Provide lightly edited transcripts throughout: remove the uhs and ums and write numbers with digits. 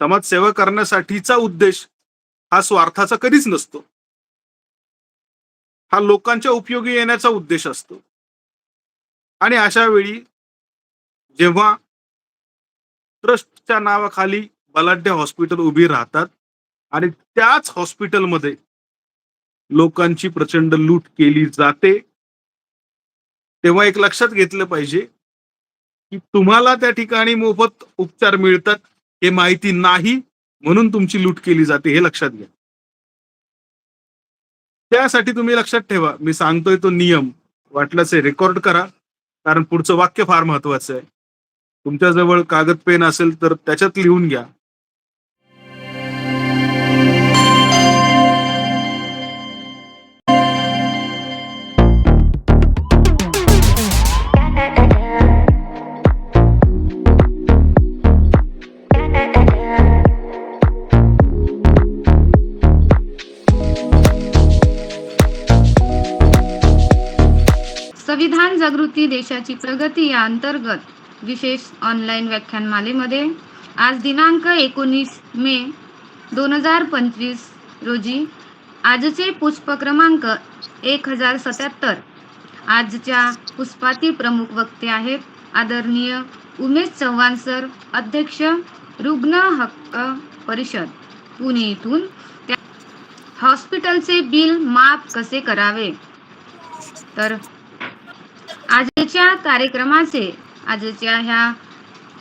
समाजसेवा करण्यासाठीचा उद्देश हा स्वार्थाचा कधीच नसतो. हा लोकांच्या उपयोगी येण्याचा उद्देश असतो. आणि अशा वेळी जेव्हा ट्रस्टच्या नावाखाली बलाढ्य हॉस्पिटल उभी राहतात आणि त्याच हॉस्पिटलमध्ये लोकांची प्रचंड लूट केली जाते, तेव्हा एक लक्षात घेतलं पाहिजे, की तुम्हाला त्या ठिकाणी मोफत उपचार मिळतात हे माहिती नाही, म्हणून तुमची लूट केली जाते हे लक्षात घ्या. त्यासाठी तुम्ही लक्षात ठेवा, मी सांगतोय तो नियम वाटल्यास रेकॉर्ड करा, कारण पुढचं वाक्य फार महत्वाचं आहे. तुमच्याजवळ कागद पेन असेल तर त्याच्यात लिहून घ्या. संविधान जागृती देशाची प्रगती या अंतर्गत विशेष ऑनलाईन व्याख्यानमालेमध्ये आज दिनांक 19 मे 2025 रोजी आजचे पुष्प क्रमांक 1077. आजच्या पुष्पातील प्रमुख वक्ते आहेत आदरणीय उमेश चव्हाण सर, अध्यक्ष रुग्ण हक्क परिषद पुणे इथून. हॉस्पिटलचे बिल माफ कसे करावे. तर आजच्या ह्या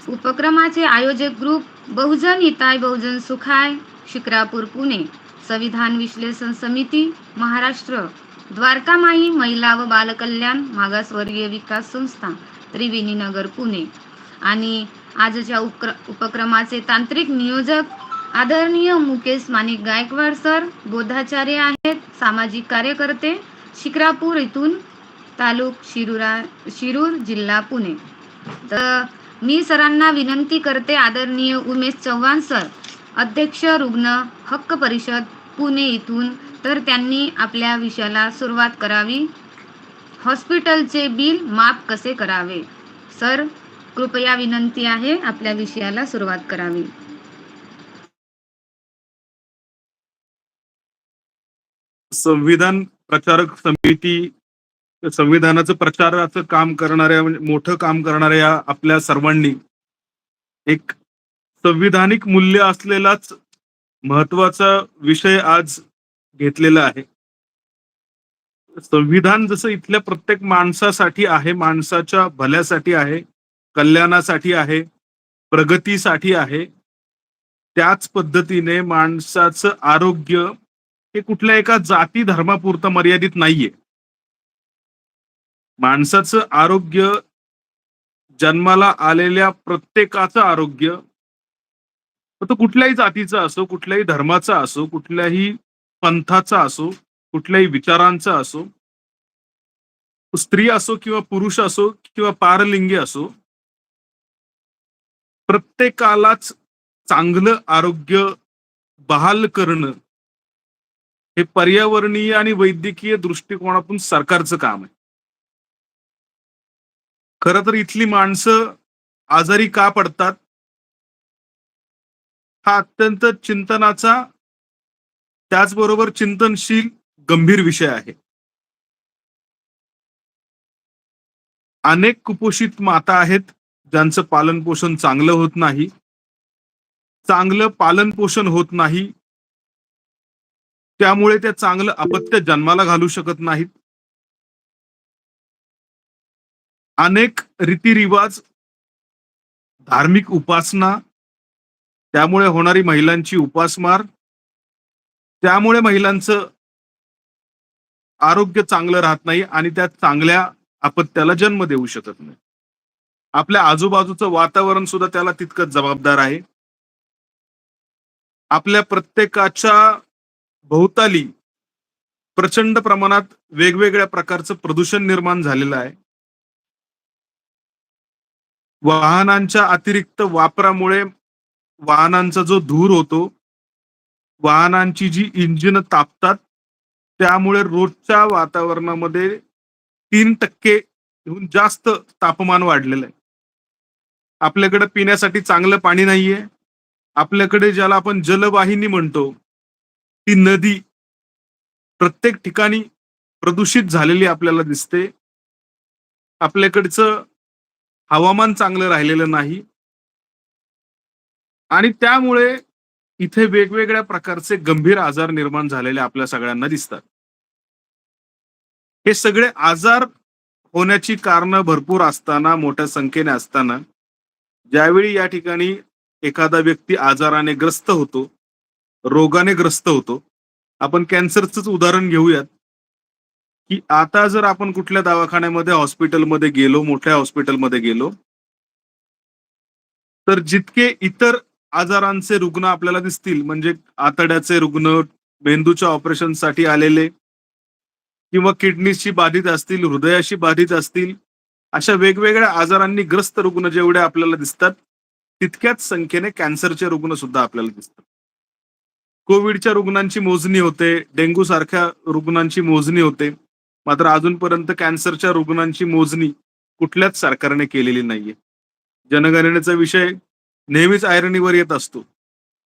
उपक्रमाचे आयोजक ग्रुप बहुजन हिताय बहुजन सुखाय शिक्रापूर पुणे, संविधान विश्लेषण समिती महाराष्ट्र, द्वारकामाई महिला व बालकल्याण मागासवर्गीय विकास संस्था त्रिवेणी नगर पुणे. आणि आजच्या उपक्रमाचे तांत्रिक नियोजक आदरणीय मुकेश माणिक गायकवाड सर, बोधाचार्य आहेत, सामाजिक कार्यकर्ते शिक्रापूर इथून, तालुक शिरूर, जिल्हा पुणे. तर मी सरांना विनंती करते, आदरणीय उमेश चव्हाण सर, अध्यक्ष रुग्ण हक्क परिषद पुणे इथून, तर त्यांनी आपल्या विषयाला सुरुवात करावी. हॉस्पिटलचे बिल माफ कसे करावे. सर, कृपया विनंती आहे, आपल्या विषयाला सुरुवात करावी. संविधान प्रचारक समिती, संविधानाचं प्रचाराचं काम करणाऱ्या, म्हणजे मोठं काम करणाऱ्या आपल्या सर्वांनी एक संविधानिक मूल्य असलेलाच महत्वाचा विषय आज घेतलेला आहे. संविधान जसं इथल्या प्रत्येक माणसासाठी आहे, माणसाच्या भल्यासाठी आहे, कल्याणासाठी आहे, प्रगतीसाठी आहे, त्याच पद्धतीने माणसाचं आरोग्य हे कुठल्या एका जाती धर्मापुरतं मर्यादित नाहीये. माणसाचं आरोग्य, जन्माला आलेल्या प्रत्येकाचं आरोग्य, तो कुठल्याही जातीचा असो, कुठल्याही धर्माचा असो, कुठल्याही पंथाचा असो, कुठल्याही विचारांचा असो, स्त्री असो किंवा पुरुष असो किंवा पारलिंगी असो, प्रत्येकालाच चांगलं आरोग्य बहाल करणं हे पर्यावरणीय आणि वैद्यकीय दृष्टिकोनातून सरकारचं काम आहे. खरं तर इथली माणसं आजारी का पडतात हा अत्यंत चिंतनाचा, त्याचबरोबर चिंतनशील गंभीर विषय आहे. अनेक कुपोषित माता आहेत ज्यांचं पालन पोषण चांगलं होत नाही, चांगलं पालन पोषण होत नाही, त्यामुळे त्या चांगलं अपत्य जन्माला घालू शकत नाहीत. अनेक रीतिरिवाज, धार्मिक उपासना, त्यामुळे होणारी महिलांची उपासमार, त्यामुळे महिलांचं आरोग्य चांगलं राहत नाही आणि त्या चांगल्या अपत्याला जन्म देऊ शकत नाही. आपल्या आजूबाजूचं वातावरण सुद्धा त्याला तितकंच जबाबदार आहे. आपल्या प्रत्येकाच्या भोवताली प्रचंड प्रमाणात वेगवेगळ्या प्रकारचं प्रदूषण निर्माण झालेलं आहे. वाहनांच्या अतिरिक्त वापरामुळे वाहनांचा जो धूर होतो, वाहनांची जी इंजिन तापतात, त्यामुळे रोजच्या वातावरणामध्ये 3% जास्त तापमान वाढलेलं आहे. आपल्याकडे पिण्यासाठी चांगलं पाणी नाहीये, आपल्याकडे ज्याला आपण जलवाहिनी म्हणतो, ती नदी प्रत्येक ठिकाणी प्रदूषित झालेली आपल्याला दिसते. आपल्याकडचं हवामान चांगलं राहिलेलं नाही आणि त्यामुळे इथे वेगवेगळ्या प्रकारचे गंभीर आजार निर्माण झालेले आपल्या सगळ्यांना दिसतात. हे सगळे आजार होण्याची कारणं भरपूर असताना, मोठ्या संख्येने असताना, ज्यावेळी या ठिकाणी एखादा व्यक्ती आजाराने ग्रस्त होतो, रोगाने ग्रस्त होतो. आपण कॅन्सरचंच उदाहरण घेऊयात, की आता जर आपण कुठल्या दवाखान्यामध्ये, हॉस्पिटलमध्ये गेलो, मोठ्या हॉस्पिटलमध्ये गेलो, तर जितके इतर आजारांचे रुग्ण आपल्याला दिसतील, म्हणजे आतड्याचे रुग्ण, मेंदूच्या ऑपरेशनसाठी आलेले किंवा किडनीशी बाधित असतील, हृदयाशी बाधित असतील, अशा वेगवेगळ्या आजारांनी ग्रस्त रुग्ण जेवढे आपल्याला दिसतात, तितक्याच संख्येने कॅन्सरचे रुग्ण सुद्धा आपल्याला दिसतात. कोविडच्या रुग्णांची मोजणी होते, डेंग्यू सारख्या रुग्णांची मोजणी होते. मात्र अजूनपर्यंत कॅन्सरच्या रुग्णांची मोजणी कुठल्याच सरकारने केलेली नाहीये. जनगणनेचा विषय नेहमीच ऐरणीवर येत असतो.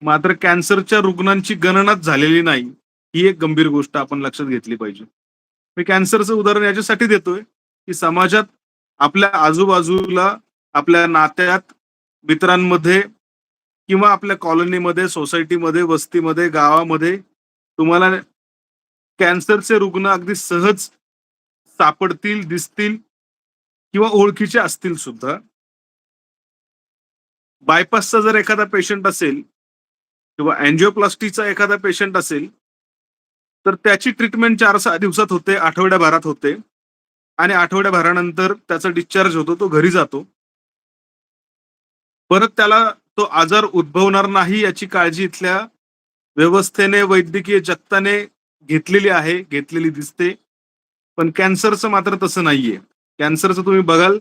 मात्र कॅन्सरच्या रुग्णांची गणनाच झालेली नाही, ही एक गंभीर गोष्ट आपण लक्षात घेतली पाहिजे. मी कॅन्सरचं उदाहरण याच्यासाठी देतोय, की समाजात आपल्या आजूबाजूला, आपल्या नात्यात, मित्रांमध्ये किंवा आपल्या कॉलनीमध्ये, सोसायटीमध्ये, वस्तीमध्ये, गावामध्ये तुम्हाला कॅन्सरचे रुग्ण अगदी सहज सापडतील, दिसतील किंवा ओळखीचे असतील सुद्धा. बायपासचा जर एखादा पेशंट असेल किंवा अँजिओप्लास्टीचा एखादा पेशंट असेल, तर त्याची ट्रीटमेंट 4-6 दिवसात होते, आठवड्याभरात होते आणि आठवड्याभरानंतर त्याचा डिस्चार्ज होतो, तो घरी जातो. परत त्याला तो आजार उद्भवणार नाही याची काळजी इथल्या व्यवस्थेने, वैद्यकीय जगताने घेतलेली आहे, घेतलेली दिसते. पण कॅन्सरचं मात्र तसं नाहीये. कॅन्सरचं तुम्ही बघाल,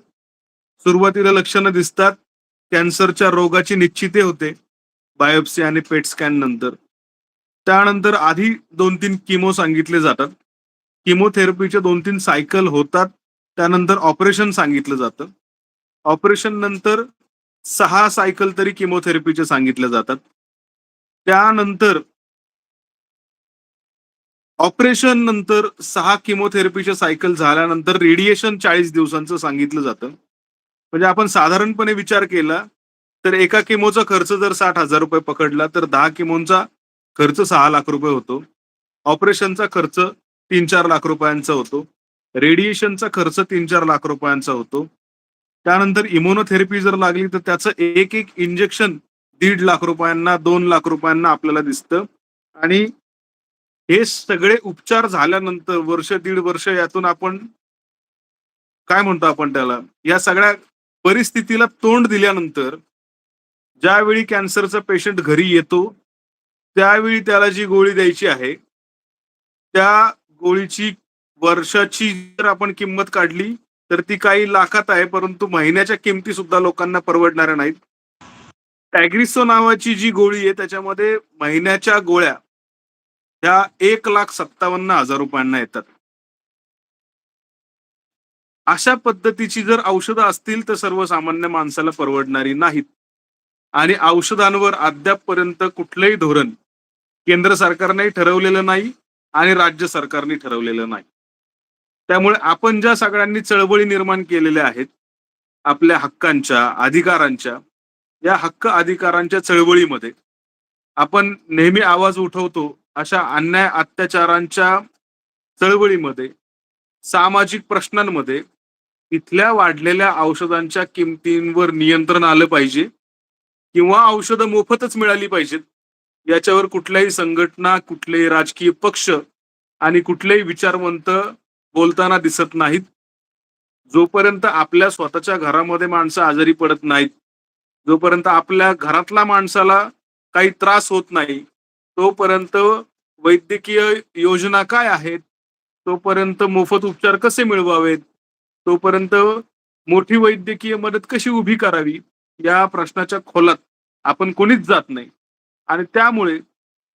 सुरुवातीला लक्षणं दिसतात. कॅन्सरच्या रोगाची निश्चिती होते, बायोप्सी आणि पेट स्कॅन नंतर. त्यानंतर आधी 2-3 किमो सांगितले जातात. किमोथेरपीचे 2-3 सायकल होतात. त्यानंतर ऑपरेशन सांगितलं जातं. ऑपरेशन नंतर 6 सायकल तरी किमोथेरपीचे सांगितले जातात. त्यानंतर ऑपरेशन नंतर 6 किमोथेरपीच्या सायकल झाल्यानंतर रेडिएशन 40 दिवसांचं सांगितलं जातं. म्हणजे आपण साधारणपणे विचार केला, तर एका किमोचा खर्च जर ₹60,000 पकडला, तर 10 किमोंचा खर्च ₹6,00,000 होतो. ऑपरेशनचा खर्च ₹3-4 लाख होतो. रेडिएशनचा खर्च ₹3-4 लाख होतो. त्यानंतर इम्युनोथेरपी जर लागली, तर त्याचं एक-एक इंजेक्शन ₹1.5 लाख, ₹2 लाख आपल्याला दिसतं आणि हे सगळे उपचार झाल्यानंतर वर्ष, दीड वर्ष यातून आपण काय म्हणतो आपण त्याला, या सगळ्या परिस्थितीला तोंड दिल्यानंतर ज्यावेळी कॅन्सरचा पेशंट घरी येतो, त्यावेळी त्याला जी गोळी द्यायची आहे, त्या गोळीची वर्षाची जर आपण किंमत काढली, तर ती काही लाखात आहे, परंतु महिन्याच्या किमती सुद्धा लोकांना परवडणाऱ्या नाहीत. टॅग्रिसो नावाची जी गोळी आहे, त्याच्यामध्ये महिन्याच्या गोळ्या ह्या ₹1,57,000 येतात. अशा पद्धतीची जर औषधं असतील, तर सर्वसामान्य माणसाला परवडणारी नाहीत. आणि औषधांवर अद्यापपर्यंत कुठलंही धोरण केंद्र सरकारने ठरवलेलं नाही आणि राज्य सरकारने ठरवलेलं नाही. त्यामुळे आपण ज्या सगळ्यांनी चळवळी निर्माण केलेल्या आहेत, आपल्या हक्कांच्या, अधिकारांच्या, या हक्क अधिकारांच्या चळवळीमध्ये आपण नेहमी आवाज उठवतो, अशा अन्याय अत्याचारांच्या चळवळीमध्ये, सामाजिक प्रश्नांमध्ये इथल्या वाढलेल्या औषधांच्या किमतींवर नियंत्रण आलं पाहिजे किंवा औषधं मोफतच मिळाली पाहिजेत. याच्यावर कुठल्याही संघटना, कुठलेही राजकीय पक्ष आणि कुठलेही विचारवंत बोलताना दिसत नाहीत. जोपर्यंत आपल्या स्वतःच्या घरामध्ये माणसं आजारी पडत नाहीत, जोपर्यंत आपल्या घरातल्या माणसाला काही त्रास होत नाही, तोपर्यंत वैद्यकीय योजना काय आहेत, तोपर्यंत मोफत उपचार कसे मिळवावेत, तोपर्यंत मोठी वैद्यकीय मदत कशी उभी करावी, या प्रश्नाच्या खोलात आपण कोणीच जात नाही. आणि त्यामुळे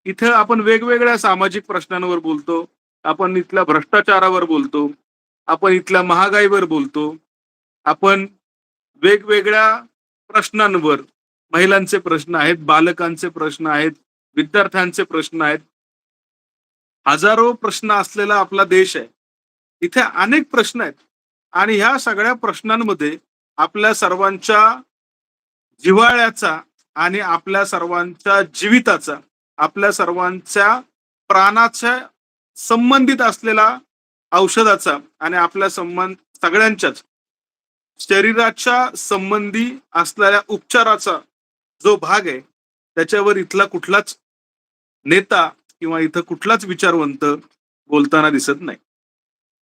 इथं आपण वेगवेगळ्या सामाजिक प्रश्नांवर बोलतो, आपण इथल्या भ्रष्टाचारावर बोलतो, आपण इथल्या महागाईवर बोलतो, आपण वेगवेगळ्या प्रश्नांवर महिलांचे प्रश्न आहेत, बालकांचे प्रश्न आहेत, विद्यार्थ्यांचे प्रश्न आहेत. हजारो प्रश्न असलेला आपला देश आहे. इथे अनेक प्रश्न आहेत आणि ह्या सगळ्या प्रश्नांमध्ये आपल्या सर्वांच्या जिव्हाळ्याचा आणि आपल्या सर्वांच्या जीविताचा, आपल्या सर्वांच्या प्राणाच्या संबंधित असलेला औषधाचा आणि आपल्या सगळ्यांच्याच शरीराच्या संबंधी असलेल्या उपचाराचा जो भाग आहे, त्याच्यावर इथला कुठलाच नेता किंवा इथं कुठलाच विचारवंत बोलताना दिसत नाही.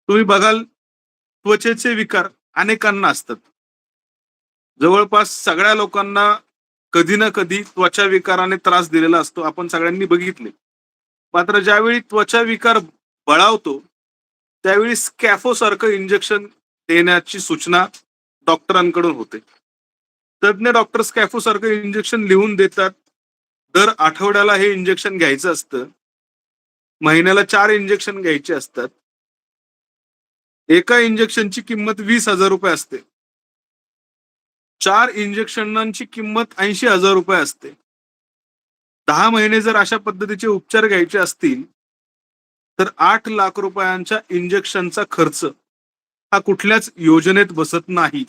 तुम्ही बघाल त्वचेचे विकार अनेकांना असतात. जवळपास सगळ्या लोकांना कधी ना कधी त्वचा विकाराने त्रास दिलेला असतो. आपण सगळ्यांनी बघितले. मात्र ज्यावेळी त्वचा विकार बळावतो, त्यावेळी स्कॅफो सारखं इंजेक्शन देण्याची सूचना डॉक्टरांकडून होते. तज्ञ डॉक्टर स्कॅफो सारखं इंजेक्शन लिहून देतात. दर आठवड्याला हे इंजेक्शन घ्यायचं असतं. महिन्याला 4 इंजेक्शन घ्यायचे असतात. एका इंजेक्शनची किंमत ₹20,000 असते. 4 इंजेक्शनांची किंमत ₹80,000 असते. 10 महिने जर अशा पद्धतीचे उपचार घ्यायचे असतील, तर ₹8,00,000 इंजेक्शनचा खर्च हा कुठल्याच योजनेत बसत नाही.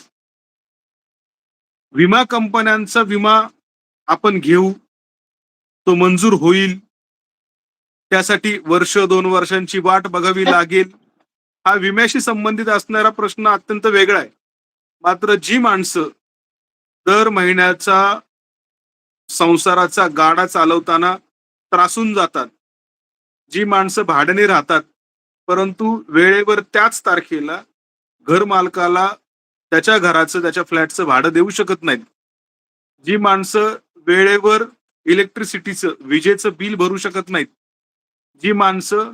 विमा कंपन्यांचा विमा आपण घेऊ, तो मंजूर होईल. त्यासाठी वर्ष 2 वर्षांची वाट बघावी लागेल. हा विम्याशी संबंधित असणारा प्रश्न अत्यंत वेगळा आहे. मात्र जी माणसं दर महिन्याचा संसाराचा गाडा चालवताना त्रासून जातात, जी माणसं भाड्याने राहतात, परंतु वेळेवर त्याच तारखेला घरमालकाला त्याच्या घराचं, त्याच्या फ्लॅटचं भाडं देऊ शकत नाहीत. जी माणसं वेळेवर इलेक्ट्रिसिटीचं, विजेचं बिल भरू शकत नाहीत. जी माणसं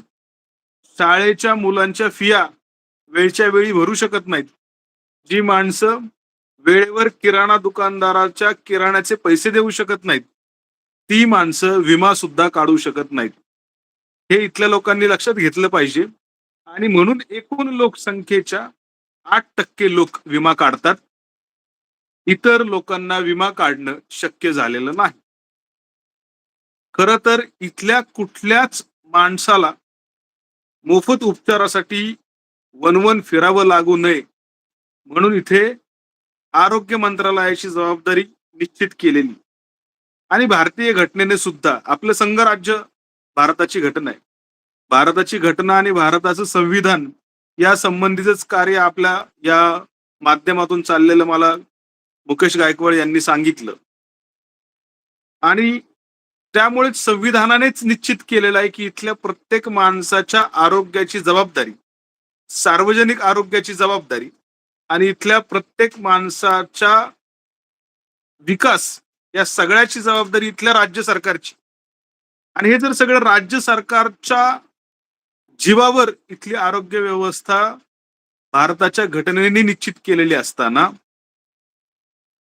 शाळेच्या मुलांच्या फिया वेळच्या वेळी भरू शकत नाहीत. जी माणसं वेळेवर किराणा दुकानदाराच्या किराण्याचे पैसे देऊ शकत नाहीत. ती माणसं विमा सुद्धा काढू शकत नाहीत. हे इथल्या लोकांनी लक्षात घेतलं पाहिजे आणि म्हणून एकूण लोकसंख्येच्या 8% लोक विमा काढतात. इतर लोकांना विमा काढणं शक्य झालेलं नाही. खरं तर इथल्या कुठल्याच माणसाला मोफत उपचारासाठी वणवण फिरावं लागू नये म्हणून इथे आरोग्य मंत्रालयाची जबाबदारी निश्चित केलेली आणि भारतीय घटनेने सुद्धा आपलं संघराज्य भारताची घटना आहे. भारताची घटना आणि भारताचं संविधान या संबंधीचंच कार्य आपल्या या माध्यमातून चाललेलं मला मुकेश गायकवाड यांनी सांगितलं आणि त्यामुळेच संविधानानेच निश्चित केलेलं आहे की इथल्या प्रत्येक माणसाच्या आरोग्याची जबाबदारी, सार्वजनिक आरोग्याची जबाबदारी आणि इथल्या प्रत्येक माणसाच्या विकास या सगळ्याची जबाबदारी इथल्या राज्य सरकारची. आणि हे जर सगळं राज्य सरकारच्या जीवावर इथली आरोग्य व्यवस्था भारताच्या घटनेने निश्चित केलेली असताना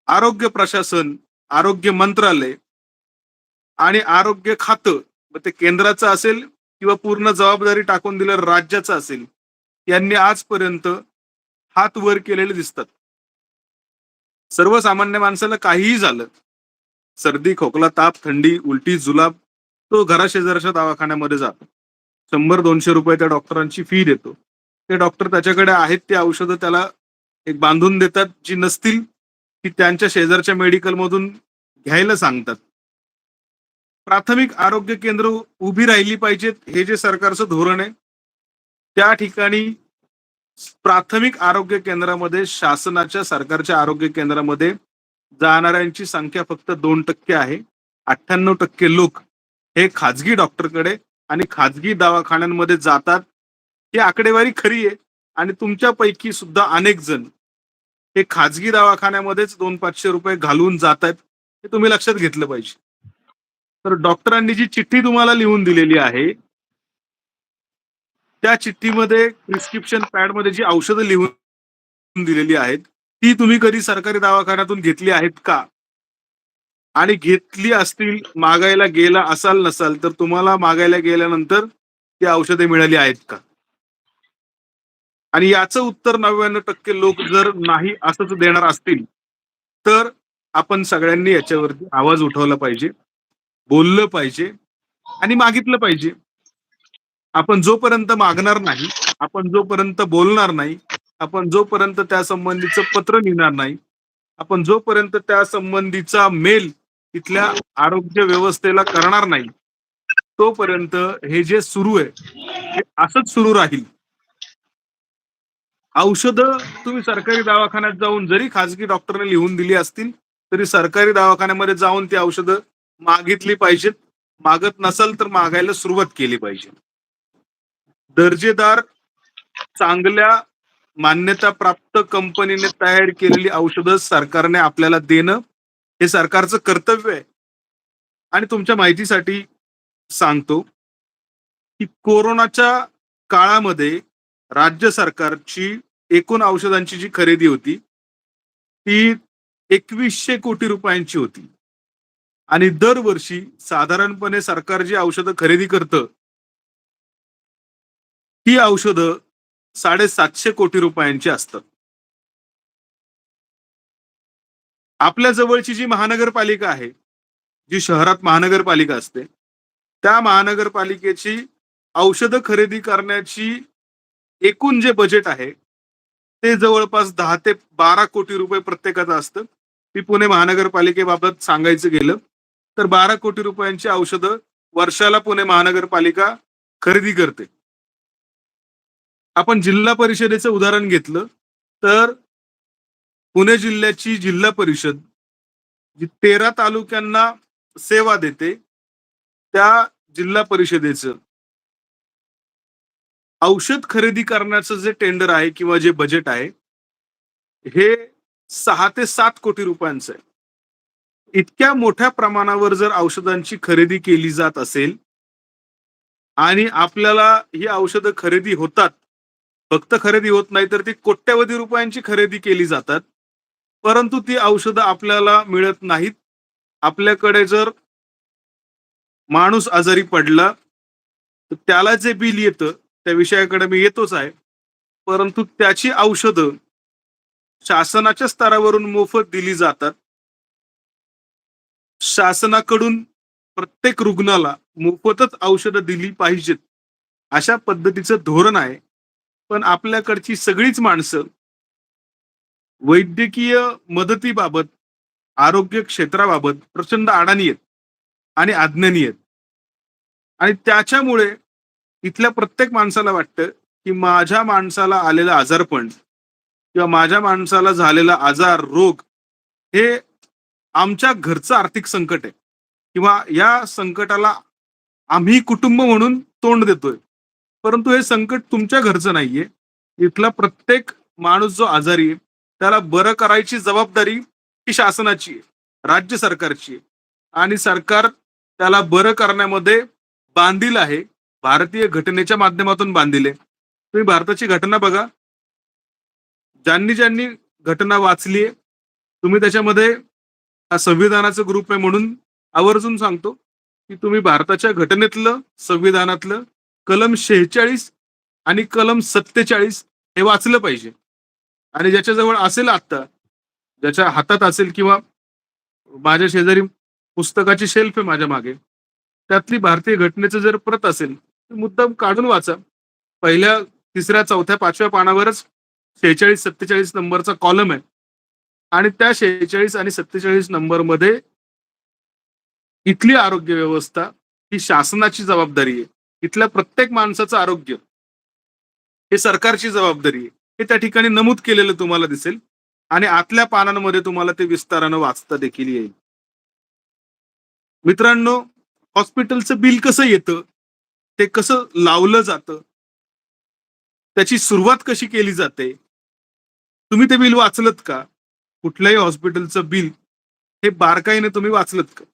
आरोग्य प्रशासन, आरोग्य मंत्रालय आणि आरोग्य खातं, मग ते केंद्राचं असेल किंवा पूर्ण जबाबदारी टाकून दिलं राज्याचं असेल, यांनी आजपर्यंत हात वर केलेले दिसतात. सर्वसामान्य माणसाला काहीही झालं, सर्दी, खोकला, ताप, थंडी, उलटी, जुलाब, तो घराशेजारच्या दवाखान्यामध्ये जातो. ₹100-200 त्या डॉक्टरांची फी देतो. ते डॉक्टर त्याच्याकडे आहेत ती औषधं त्याला एक बांधून देतात, जी नसतील ती त्यांच्या शेजारच्या मेडिकलमधून घ्यायला सांगतात. प्राथमिक आरोग्य केंद्र उभी राहिली पाहिजेत, हे जे सरकारचं धोरण आहे. त्या ठिकाणी प्राथमिक आरोग्य केंद्रामध्ये शासनाच्या सरकारच्या आरोग्य केंद्रामध्ये जाणाऱ्यांची संख्या फक्त 2% आहे. 98% लोक हे खाजगी डॉक्टरकडे आणि खाजगी दवाखान्यांमध्ये जातात. ही आकडेवारी खरी आहे आणि तुमच्यापैकी सुद्धा अनेक जण हे खाजगी दवाखान्यामध्येच ₹200-500 घालवून जात आहेत. हे तुम्ही लक्षात घेतलं पाहिजे. तर डॉक्टरांनी जी चिठ्ठी तुम्हाला लिहून दिलेली आहे, त्या चिठ्ठीमध्ये प्रिस्क्रिप्शन पॅडमध्ये जी औषधं लिहून दिलेली आहेत, ती तुम्ही कधी सरकारी दवाखान्यातून घेतली आहेत का? आणि घेतली असतील, मागायला गेला असाल नसाल, तर तुम्हाला मागायला गेल्यानंतर ती औषधे मिळाली आहेत का? आणि याचं उत्तर 99% लोक जर नाही असंच देणार असतील, तर आपण सगळ्यांनी याच्यावरती आवाज उठवला पाहिजे, बोललं पाहिजे आणि मागितलं पाहिजे. आपण जोपर्यंत मागणार नाही, आपण जोपर्यंत बोलणार नाही, आपण जोपर्यंत त्या संबंधीचं पत्र लिहिणार नाही, आपण जोपर्यंत त्या संबंधीचा मेल तिथल्या आरोग्य व्यवस्थेला करणार नाही, तोपर्यंत हे जे सुरू आहे, हे असंच सुरू राहील. औषधं तुम्ही सरकारी दवाखान्यात जाऊन जरी खाजगी डॉक्टरने लिहून दिली असतील, तरी सरकारी दवाखान्यामध्ये जाऊन ती औषधं मागितली पाहिजेत. मागत नसाल तर मागायला सुरुवात केली पाहिजे. दर्जेदार, चांगल्या, मान्यताप्राप्त कंपनीने तयार केलेली औषधं सरकारने आपल्याला देणं, हे सरकारचं कर्तव्य आहे. आणि तुमच्या माहितीसाठी सांगतो, की कोरोनाच्या काळामध्ये राज्य सरकारची एकूण औषधांची जी खरेदी होती, ती 2100 कोटी रुपयांची होती. आणि दरवर्षी साधारणपणे सरकार जी औषधं खरेदी करतं, ती औषधं 750 कोटी रुपयांची असतात. आपल्या जवळची जी महानगरपालिका आहे, जी शहरात महानगरपालिका असते, त्या महानगरपालिकेची औषधं खरेदी करण्याची एकूण जे बजेट आहे, ते जवळपास 10 ते 12 कोटी रुपये प्रत्येकाचं असतं. ती पुणे महानगरपालिकेबाबत सांगायचं गेलं, तर 12 कोटी रुपयांची औषधं वर्षाला पुणे महानगरपालिका खरेदी करते. आपण जिल्हा परिषदेचं उदाहरण घेतलं, तर पुणे जिल्ह्याची जिल्हा परिषद जी 13 तालुक्यांना सेवा देते, त्या जिल्हा परिषदेचं औषध खरेदी करण्याचं जे टेंडर आहे किंवा जे बजेट आहे, हे 6 ते 7 कोटी रुपयांचं आहे. इतक्या मोठ्या प्रमाणावर जर औषधांची खरेदी केली जात असेल आणि आपल्याला ही औषधं खरेदी होतात. फक्त खरेदी होत नाही, तर ती कोट्यवधी रुपयांची खरेदी केली जातात. परंतु ती औषधं आपल्याला मिळत नाहीत. आपल्याकडे जर माणूस आजारी पडला, तर त्याला जे बिल येतं, त्या विषयाकडे मी येतोच आहे. परंतु त्याची औषधं शासनाच्या स्तरावरून मोफत दिली जातात. शासनाकडून प्रत्येक रुग्णाला मोफतच औषधं दिली पाहिजेत, अशा पद्धतीचं धोरण आहे. पण आपल्याकडची सगळीच माणसं वैद्यकीय मदतीबाबत, आरोग्य क्षेत्राबाबत प्रचंड अडाणी आहेत आणि अज्ञानी आहेत. आणि त्याच्यामुळे इथल्या प्रत्येक माणसाला वाटतं, की माझ्या माणसाला आलेलं आजारपण किंवा माझ्या माणसाला झालेला आजार, रोग हे आमच्या घरचं आर्थिक संकट आहे किंवा या संकटाला आम्ही कुटुंब म्हणून तोंड देतोय. परंतु हे संकट तुमच्या घरचं नाहीये. इथला प्रत्येक माणूस जो आजारी आहे, त्याला बरं करायची जबाबदारी ही शासनाची आहे, राज्य सरकारची आहे. आणि सरकार त्याला बरं करण्यामध्ये बांधील आहे. भारतीय घटनेच्या माध्यमातून बांधील आहे. तुम्ही भारताची घटना बघा. ज्यांनी ज्यांनी घटना वाचली आहे, तुम्ही त्याच्यामध्ये हा संविधानाचा ग्रुप आहे म्हणून आवर्जून सांगतो, की तुम्ही भारताच्या घटनेतलं, संविधानातलं कलम 46 आणि कलम 47 हे वाचलं पाहिजे. आणि ज्याच्याजवळ असेल आत्ता, ज्याच्या हातात असेल किंवा माझ्या शेजारी पुस्तकाची शेल्फ आहे माझ्या मागे, त्यातली भारतीय घटनेचं जर प्रत असेल, तर मुद्दाम काढून वाचा. पहिल्या, तिसऱ्या, चौथ्या, 5व्या पानावरच 46-47 नंबरचा कॉलम आहे. आणि त्या 46 आणि 47 नंबरमध्ये इथली आरोग्य व्यवस्था ही शासनाची जबाबदारी आहे. इथल्या प्रत्येक माणसाचं आरोग्य हे सरकारची जबाबदारी आहे. हे त्या ठिकाणी नमूद केलेलं तुम्हाला दिसेल आणि आतल्या पानांमध्ये तुम्हाला ते विस्तारानं वाचता देखील येईल. मित्रांनो, हॉस्पिटलचं बिल कसं येतं, ते कसं लावलं जातं, त्याची सुरुवात कशी केली जाते, तुम्ही ते बिल वाचलत का? कुठल्याही हॉस्पिटलचं बिल हे बारकाईने तुम्ही वाचलत का?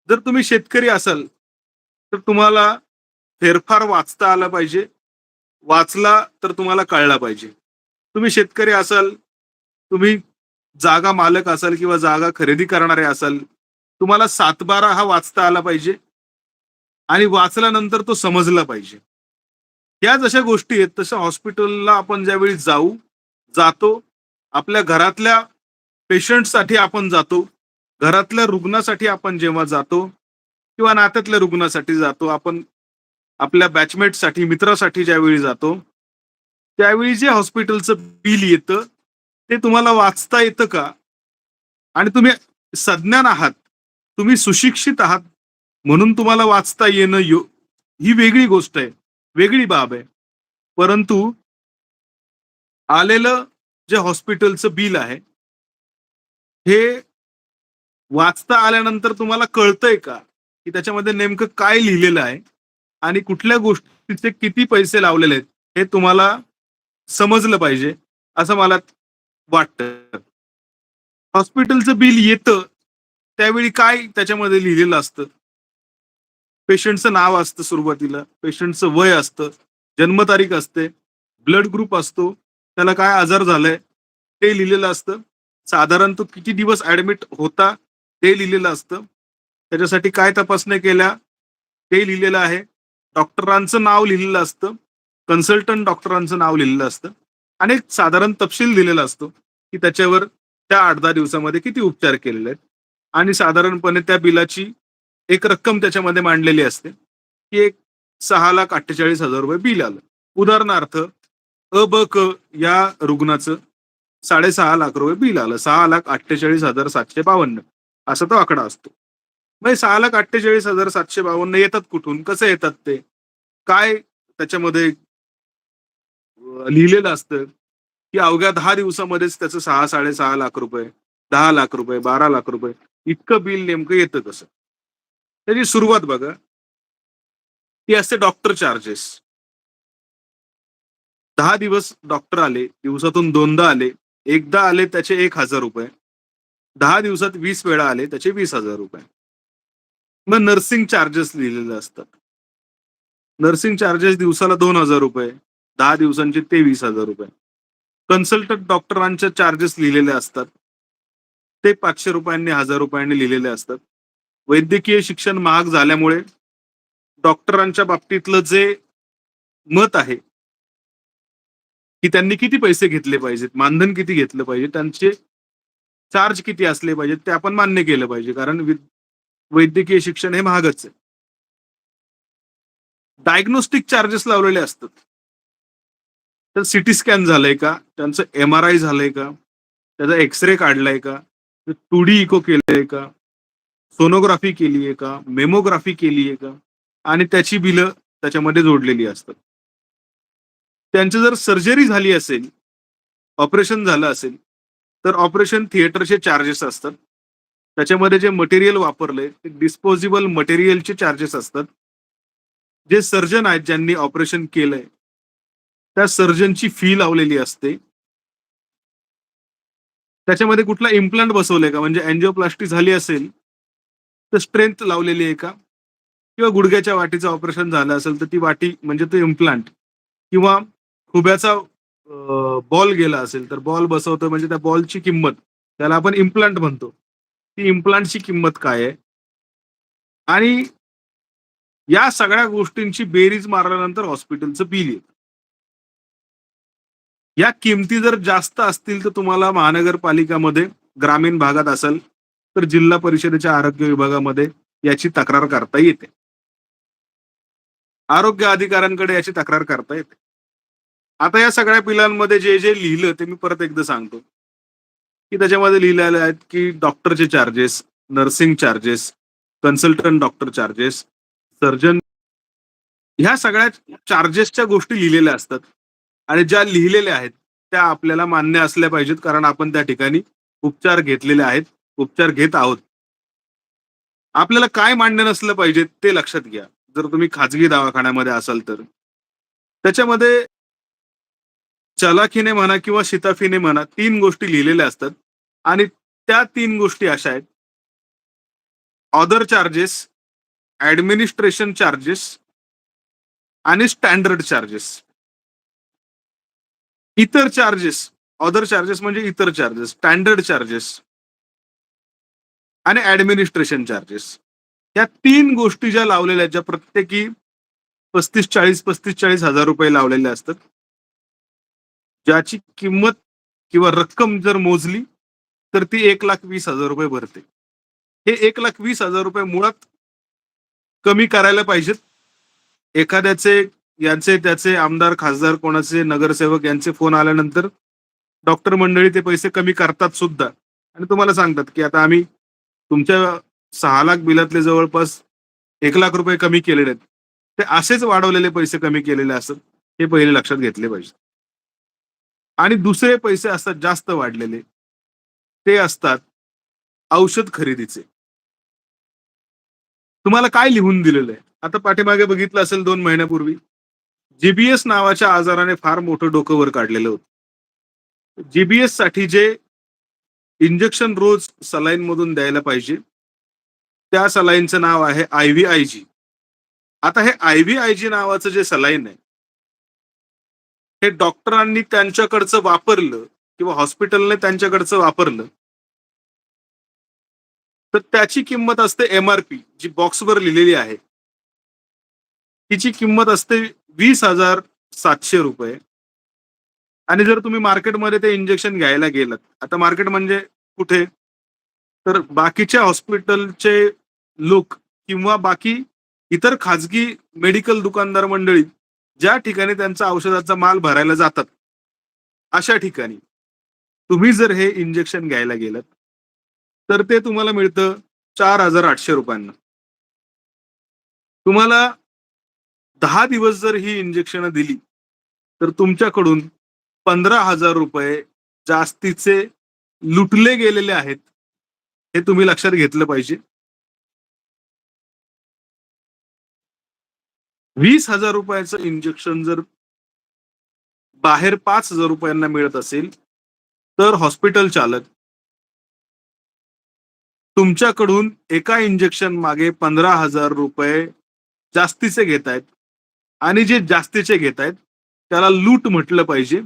जर तुम्ही शेतकरी असाल, तर तुम्हाला फेरफार वाचता आला पाहिजे. वाचला तर तुम्हाला कळला पाहिजे. तुम्ही शेतकरी असाल, तुम्ही जागा मालक असाल किंवा जागा खरेदी करणारे असाल, तुम्हाला 7/12 हा वाचता आला पाहिजे आणि वाचल्यानंतर तो समजला पाहिजे. या जशा गोष्टी आहेत, तशा हॉस्पिटलला आपण ज्यावेळी जातो, आपल्या घरातल्या पेशंटसाठी आपण जातो, घरातल्या रुग्णासाठी आपण जेव्हा जातो किंवा नात्यातल्या रुग्णासाठी जातो, आपण आपल्या बॅचमेटसाठी, मित्रासाठी ज्यावेळी जातो, त्यावेळी जे हॉस्पिटलचं बिल येतं, ते तुम्हाला वाचता येतं का? आणि तुम्ही सज्ञान आहात, तुम्ही सुशिक्षित आहात म्हणून तुम्हाला वाचता येणं ही वेगळी गोष्ट आहे, वेगळी बाब आहे. परंतु आलेलं जे हॉस्पिटलचं बिल आहे, हे वाचता आल्यानंतर तुम्हाला कळतंय का, की त्याच्यामध्ये नेमकं काय लिहिलेलं आहे आणि कुठल्या गोष्टीचे किती पैसे लावलेले आहेत, हे तुम्हाला समजलं पाहिजे, असं मला वाटतं. हॉस्पिटलचं बिल येतं, त्यावेळी काय त्याच्यामध्ये लिहिलेलं असतं? पेशंटचं नाव असतं सुरुवातीला, पेशंटचं वय असतं, जन्मतारीख असते, ब्लड ग्रुप असतो, त्याला काय आजार झालाय ते लिहिलेलं असतं. साधारण तो किती दिवस ऍडमिट होता ते लिहिलेलं असतं. त्याच्यासाठी काय तपासण्या केल्या ते लिहिलेलं आहे. डॉक्टरांचं नाव लिहिलेलं असतं. कन्सल्टंट डॉक्टरांचं नाव लिहिलेलं असतं आणि एक साधारण तपशील दिलेला असतो, की त्याच्यावर त्या 8-10 दिवसामध्ये किती उपचार केलेले आहेत आणि साधारणपणे त्या बिलाची एक रक्कम त्याच्यामध्ये मांडलेली असते, की एक ₹6,48,000 बिल आलं. उदाहरणार्थ अ, ब, क या रुग्णाचं ₹6.5 लाख बिल आलं. 6,48,752 असा तो आकडा असतो. मग हे 6,48,752 येतात कुठून? कसे येतात ते? काय त्याच्यामध्ये लिहिलेलं असतं, की अवघ्या 10 दिवसामध्येच त्याचं 6-6.5 लाख रुपये, 10 लाख रुपये, 12 लाख रुपये इतकं बिल नेमकं येतं कसं? त्याची सुरुवात बघा, ती असते डॉक्टर चार्जेस. 10 दिवस डॉक्टर आले, दिवसातून 2दा आले, एकदा आले त्याचे ₹1,000. 10 दिवसात 20 वेळा आले त्याचे ₹20,000. मग नर्सिंग चार्जेस लिहिलेले असतात. नर्सिंग चार्जेस दिवसाला ₹2,000, 10 दिवसांचे ते ₹20,000. कन्सल्टंट डॉक्टरांचे चार्जेस लिहिलेले असतात. ते ₹500 आणि ₹1,000 लिहिलेले असतात. वैद्यकीय शिक्षण महाग झाल्यामुळे डॉक्टरांच्या बाबतीतलं जे मत आहे, की त्यांनी किती पैसे घेतले पाहिजेत, मानधन किती घेतलं पाहिजे, त्यांचे चार्ज किती असले पाहिजेत, ते आपण मान्य केलं पाहिजे. कारण वैद्यकीय शिक्षण हे महागच आहे. डायग्नोस्टिक चार्जेस लावलेले असतात. तर सीटी स्कॅन झालंय का? त्यांचं एम-आर-आय झालंय का? त्याचा एक्स-रे काढलाय का? 2D इको केलंय का? सोनोग्राफी केलीये का? मेमोग्राफी केलीये का? आणि त्याची बिलं त्याच्यामध्ये जोडलेली असतात. त्यांची जर सर्जरी झाली असेल, ऑपरेशन झालं असेल, तर ऑपरेशन थिएटरचे चार्जेस असतात. त्याच्यामध्ये जे मटेरियल वापरलंय, ते डिस्पोजेबल मटेरियलचे चार्जेस असतात. जे सर्जन आहेत, ज्यांनी ऑपरेशन केलंय, त्या सर्जनची फी लावलेली असते. त्याच्यामध्ये कुठला इम्प्लांट बसवलाय का? म्हणजे अँजिओप्लास्टी झाली असेल, तर स्ट्रेंथ लावलेली आहे का? किंवा गुडघ्याच्या वाटीचं ऑपरेशन झालं असेल, तर ती वाटी म्हणजे तो इम्प्लांट किंवा खुब्याचा बॉल गेला असेल, तर बॉल बसवतो म्हणजे त्या बॉलची किंमत, त्याला आपण इम्प्लांट म्हणतो. ती इम्प्लांटची किंमत काय आहे? आणि या सगळ्या गोष्टींची बेरीज मारल्यानंतर हॉस्पिटलचं बिल येतं. या किमती जर जास्त असतील, तर तुम्हाला महानगरपालिकामध्ये ग्रामीण भागात असेल, तर जिल्हा परिषदेच्या आरोग्य विभागामध्ये याची तक्रार करता येते. आरोग्य अधिकाऱ्यांकडे याची तक्रार करता येते. आता या सगळ्या बिलांमध्ये जे लिहिलं ते मी परत एकदा सांगतो, की त्याच्यामध्ये लिहिलेले आहेत, की डॉक्टरचे charges, nursing charges, consultant doctor charges, surgeon ह्या सगळ्या चार्जेसच्या गोष्टी लिहिलेल्या असतात आणि ज्या लिहिलेल्या आहेत, त्या आपल्याला मान्य असल्या पाहिजेत कारण आपण त्या ठिकाणी उपचार घेतलेले आहेत, उपचार घेत आहोत. आपल्याला काय मान्य नसलं पाहिजे ते लक्षात घ्या. जर तुम्ही खाजगी दवाखान्यामध्ये असाल तर. त्याच्यामध्ये चलाखीने म्हणा किंवा शिताफीने म्हणा 3 गोष्टी लिहिलेल्या असतात आणि त्या 3 गोष्टी अशा आहेत. ऑदर चार्जेस, ॲडमिनिस्ट्रेशन चार्जेस आणि स्टँडर्ड चार्जेस. इतर चार्जेस, ऑदर चार्जेस म्हणजे इतर चार्जेस, स्टँडर्ड चार्जेस आणि ॲडमिनिस्ट्रेशन चार्जेस. या 3 गोष्टी ज्या लावलेल्या आहेत, ज्या प्रत्येकी 35-40 हजार रुपये लावलेले असतात. ज्याची किंमत किंवा रक्कम जर मोजली, तर ती ₹1,20,000 भरते. हे 1,20,000 मुळात कमी करायला पाहिजेत. एखाद्याचे यांचे त्याचे आमदार, खासदार, कोणाचे नगरसेवक यांचे फोन आल्यानंतर डॉक्टर मंडळी ते पैसे कमी करतात सुद्धा आणि तुम्हाला सांगतात, की आता आम्ही तुमच्या 6,00,000 बिलातले जवळपास ₹1,00,000 कमी केलेले आहेत. ते असेच वाढवलेले पैसे कमी केलेले असतात. हे पहिले लक्षात घेतले पाहिजे. आणि दुसरे पैसे असतात जास्त वाढलेले. ते असतात औषध खरेदीचे. तुम्हाला काय लिहून दिलेलं आहे? आता पाठीमागे बघितलं असेल 2 महिन्यापूर्वी जी नावाच्या आजाराने फार मोठं डोकं वर काढलेलं होतं. साठी जे इंजेक्शन रोज सलाईन मधून द्यायला पाहिजे, त्या सलाईनचं नाव आहे IVIG. आता हे IVIG नावाचं जे सलाईन आहे, हे डॉक्टरांनी त्यांच्याकडचं वापरलं किंवा हॉस्पिटलने त्यांच्याकडचं वापरलं, तर त्याची किंमत असते MRP जी बॉक्सवर लिहिलेली आहे. तिची किंमत असते ₹20,700 आणि जर तुम्ही मार्केटमध्ये ते इंजेक्शन घ्यायला गेलात, आता मार्केट म्हणजे कुठे? तर बाकीच्या हॉस्पिटलचे लोक किंवा बाकी इतर खाजगी मेडिकल दुकानदार मंडळी ज्या ठिकाणी त्यांचा औषधाचा माल भरायला जातात, अशा ठिकाणी तुम्ही जर हे इंजेक्शन घ्यायला गेलात, तर ते तुम्हाला मिळतं ₹4,800. तुम्हाला 10 दिवस जर ही इंजेक्शन दिली, तर तुमच्याकडून ₹15,000 जास्तीचे लुटले गेलेले आहेत. हे तुम्ही लक्षात घेतलं पाहिजे. ₹20,000 इंजेक्शन जर बाहेर ₹5,000 मिळत असेल, तर हॉस्पिटल चालक तुमच्याकडून एका इंजेक्शन मागे ₹15,000 जास्तीचे घेतायत आणि जे जास्तीचे घेतायत त्याला लूट म्हटलं पाहिजे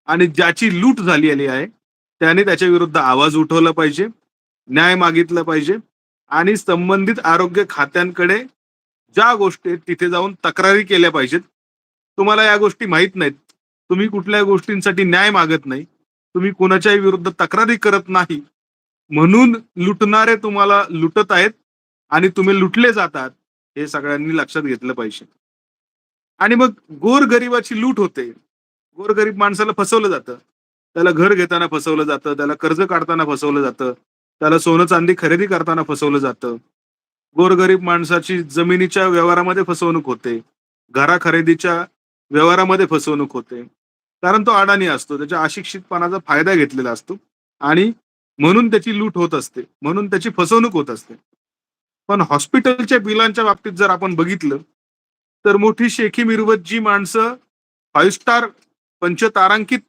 आणि ज्याची लूट झालेली आहे त्याने त्याच्या विरुद्ध आवाज उठवला पाहिजे, न्याय मागितला पाहिजे आणि संबंधित आरोग्य खात्यांकडे ज्या गोष्टी आहेत तिथे जाऊन तक्रारी केल्या पाहिजेत. तुम्हाला या गोष्टी माहीत नाहीत. तुम्ही कुठल्या गोष्टींसाठी न्याय मागत नाही. तुम्ही कोणाच्याही विरुद्ध तक्रारी करत नाही. म्हणून लुटणारे तुम्हाला लुटत आहेत आणि तुम्ही लुटले जातात. हे सगळ्यांनी लक्षात घेतलं पाहिजे. आणि मग गोरगरिबाची लूट होते. गोरगरीब माणसाला फसवलं जातं. त्याला घर घेताना फसवलं जातं, त्याला कर्ज काढताना फसवलं जातं, त्याला सोनं-चांदी खरेदी करताना फसवलं जातं. गोरगरीब माणसाची जमिनीच्या व्यवहारामध्ये फसवणूक होते. घरा खरेदीच्या व्यवहारामध्ये फसवणूक होते. कारण तो अडाणी असतो. त्याच्या अशिक्षितपणाचा फायदा घेतलेला असतो आणि म्हणून त्याची लूट होत असते. म्हणून त्याची फसवणूक होत असते. पण हॉस्पिटलच्या बिलांच्या बाबतीत जर आपण बघितलं, तर मोठी शेखी मिरवत जी माणसं 5 स्टार पंचतारांकित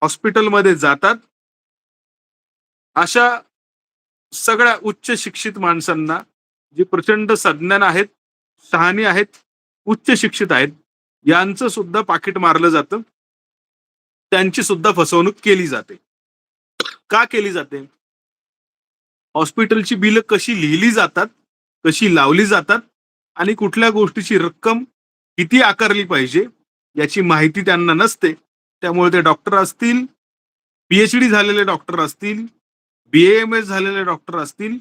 हॉस्पिटलमध्ये जातात, अशा सगळ्या उच्च शिक्षित माणसांना जी प्रचंड सज्ञान आहेत, शहाणी आहेत, उच्च शिक्षित आहेत, यांचं सुद्धा पाकीट मारलं जातं. त्यांची सुद्धा फसवणूक केली जाते. का केली जाते? हॉस्पिटलची बिलं कशी लिहिली जातात, कशी लावली जातात आणि कुठल्या गोष्टीची रक्कम किती आकारली पाहिजे याची माहिती त्यांना नसते. त्यामुळे ते डॉक्टर असतील, PhD झालेले डॉक्टर असतील, BAMS झालेले डॉक्टर असतील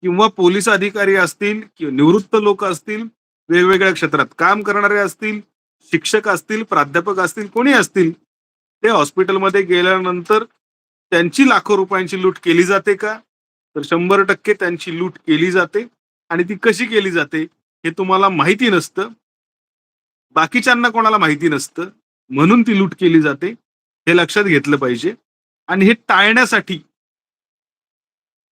किंवा पोलीस अधिकारी असतील किंवा निवृत्त लोक असतील, वेगवेगळ्या क्षेत्रात काम करणारे असतील, शिक्षक असतील, प्राध्यापक असतील, कोणी असतील, ते हॉस्पिटलमध्ये गेल्यानंतर त्यांची लाखो रुपयांची लूट केली जाते का? तर 100% त्यांची लूट केली जाते आणि ती कशी केली जाते हे तुम्हाला माहिती नसतं. बाकीच्यांना कोणाला माहिती नसतं. म्हणून ती लूट केली जाते. हे लक्षात घेतलं पाहिजे आणि हे टाळण्यासाठी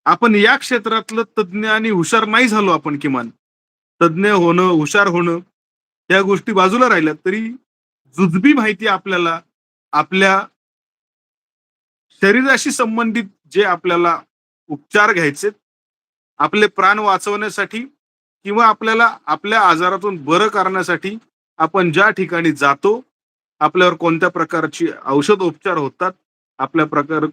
आपण या क्षेत्रातलं तज्ञ आणि हुशार नाही झालो आपण किमान. तज्ञ होणं, हुशार होणं या गोष्टी बाजूला राहिल्या तरी जुजबी माहिती आपल्याला आपल्या शरीराशी संबंधित जे आपल्याला उपचार घ्यायचेत, आपले प्राण वाचवण्यासाठी किंवा आपल्याला आपल्या आजारातून बरं करण्यासाठी आपण ज्या ठिकाणी जातो, आपल्यावर कोणत्या प्रकारची औषधोपचार होतात,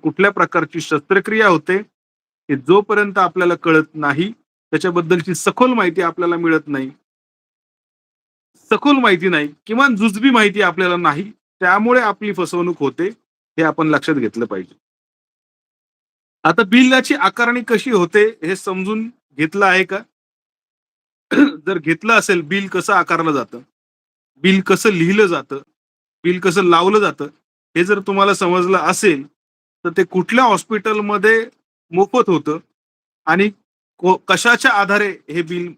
कुठल्या प्रकारची शस्त्रक्रिया होते, हे जोपर्यंत आपल्याला कळत नाही, त्याच्याबद्दलची सखोल माहिती आपल्याला मिळत नाही. सखोल माहिती नाही, किमान जुजबी माहिती आपल्याला नाही. त्यामुळे आपली फसवणूक होते, हे आपण लक्षात घेतलं पाहिजे. आता बिलाची आकारणी कशी होते हे समजून घेतलं आहे का? जर घेतलं असेल बिल कसं आकारलं जातं, बिल कसं लिहिलं जातं, बिल कसं लावलं जातं, हे जर तुम्हाला समजलं असेल, तर ते कुठल्या हॉस्पिटलमध्ये मोफत होतं आणि कशाच्या आधारे हे बिल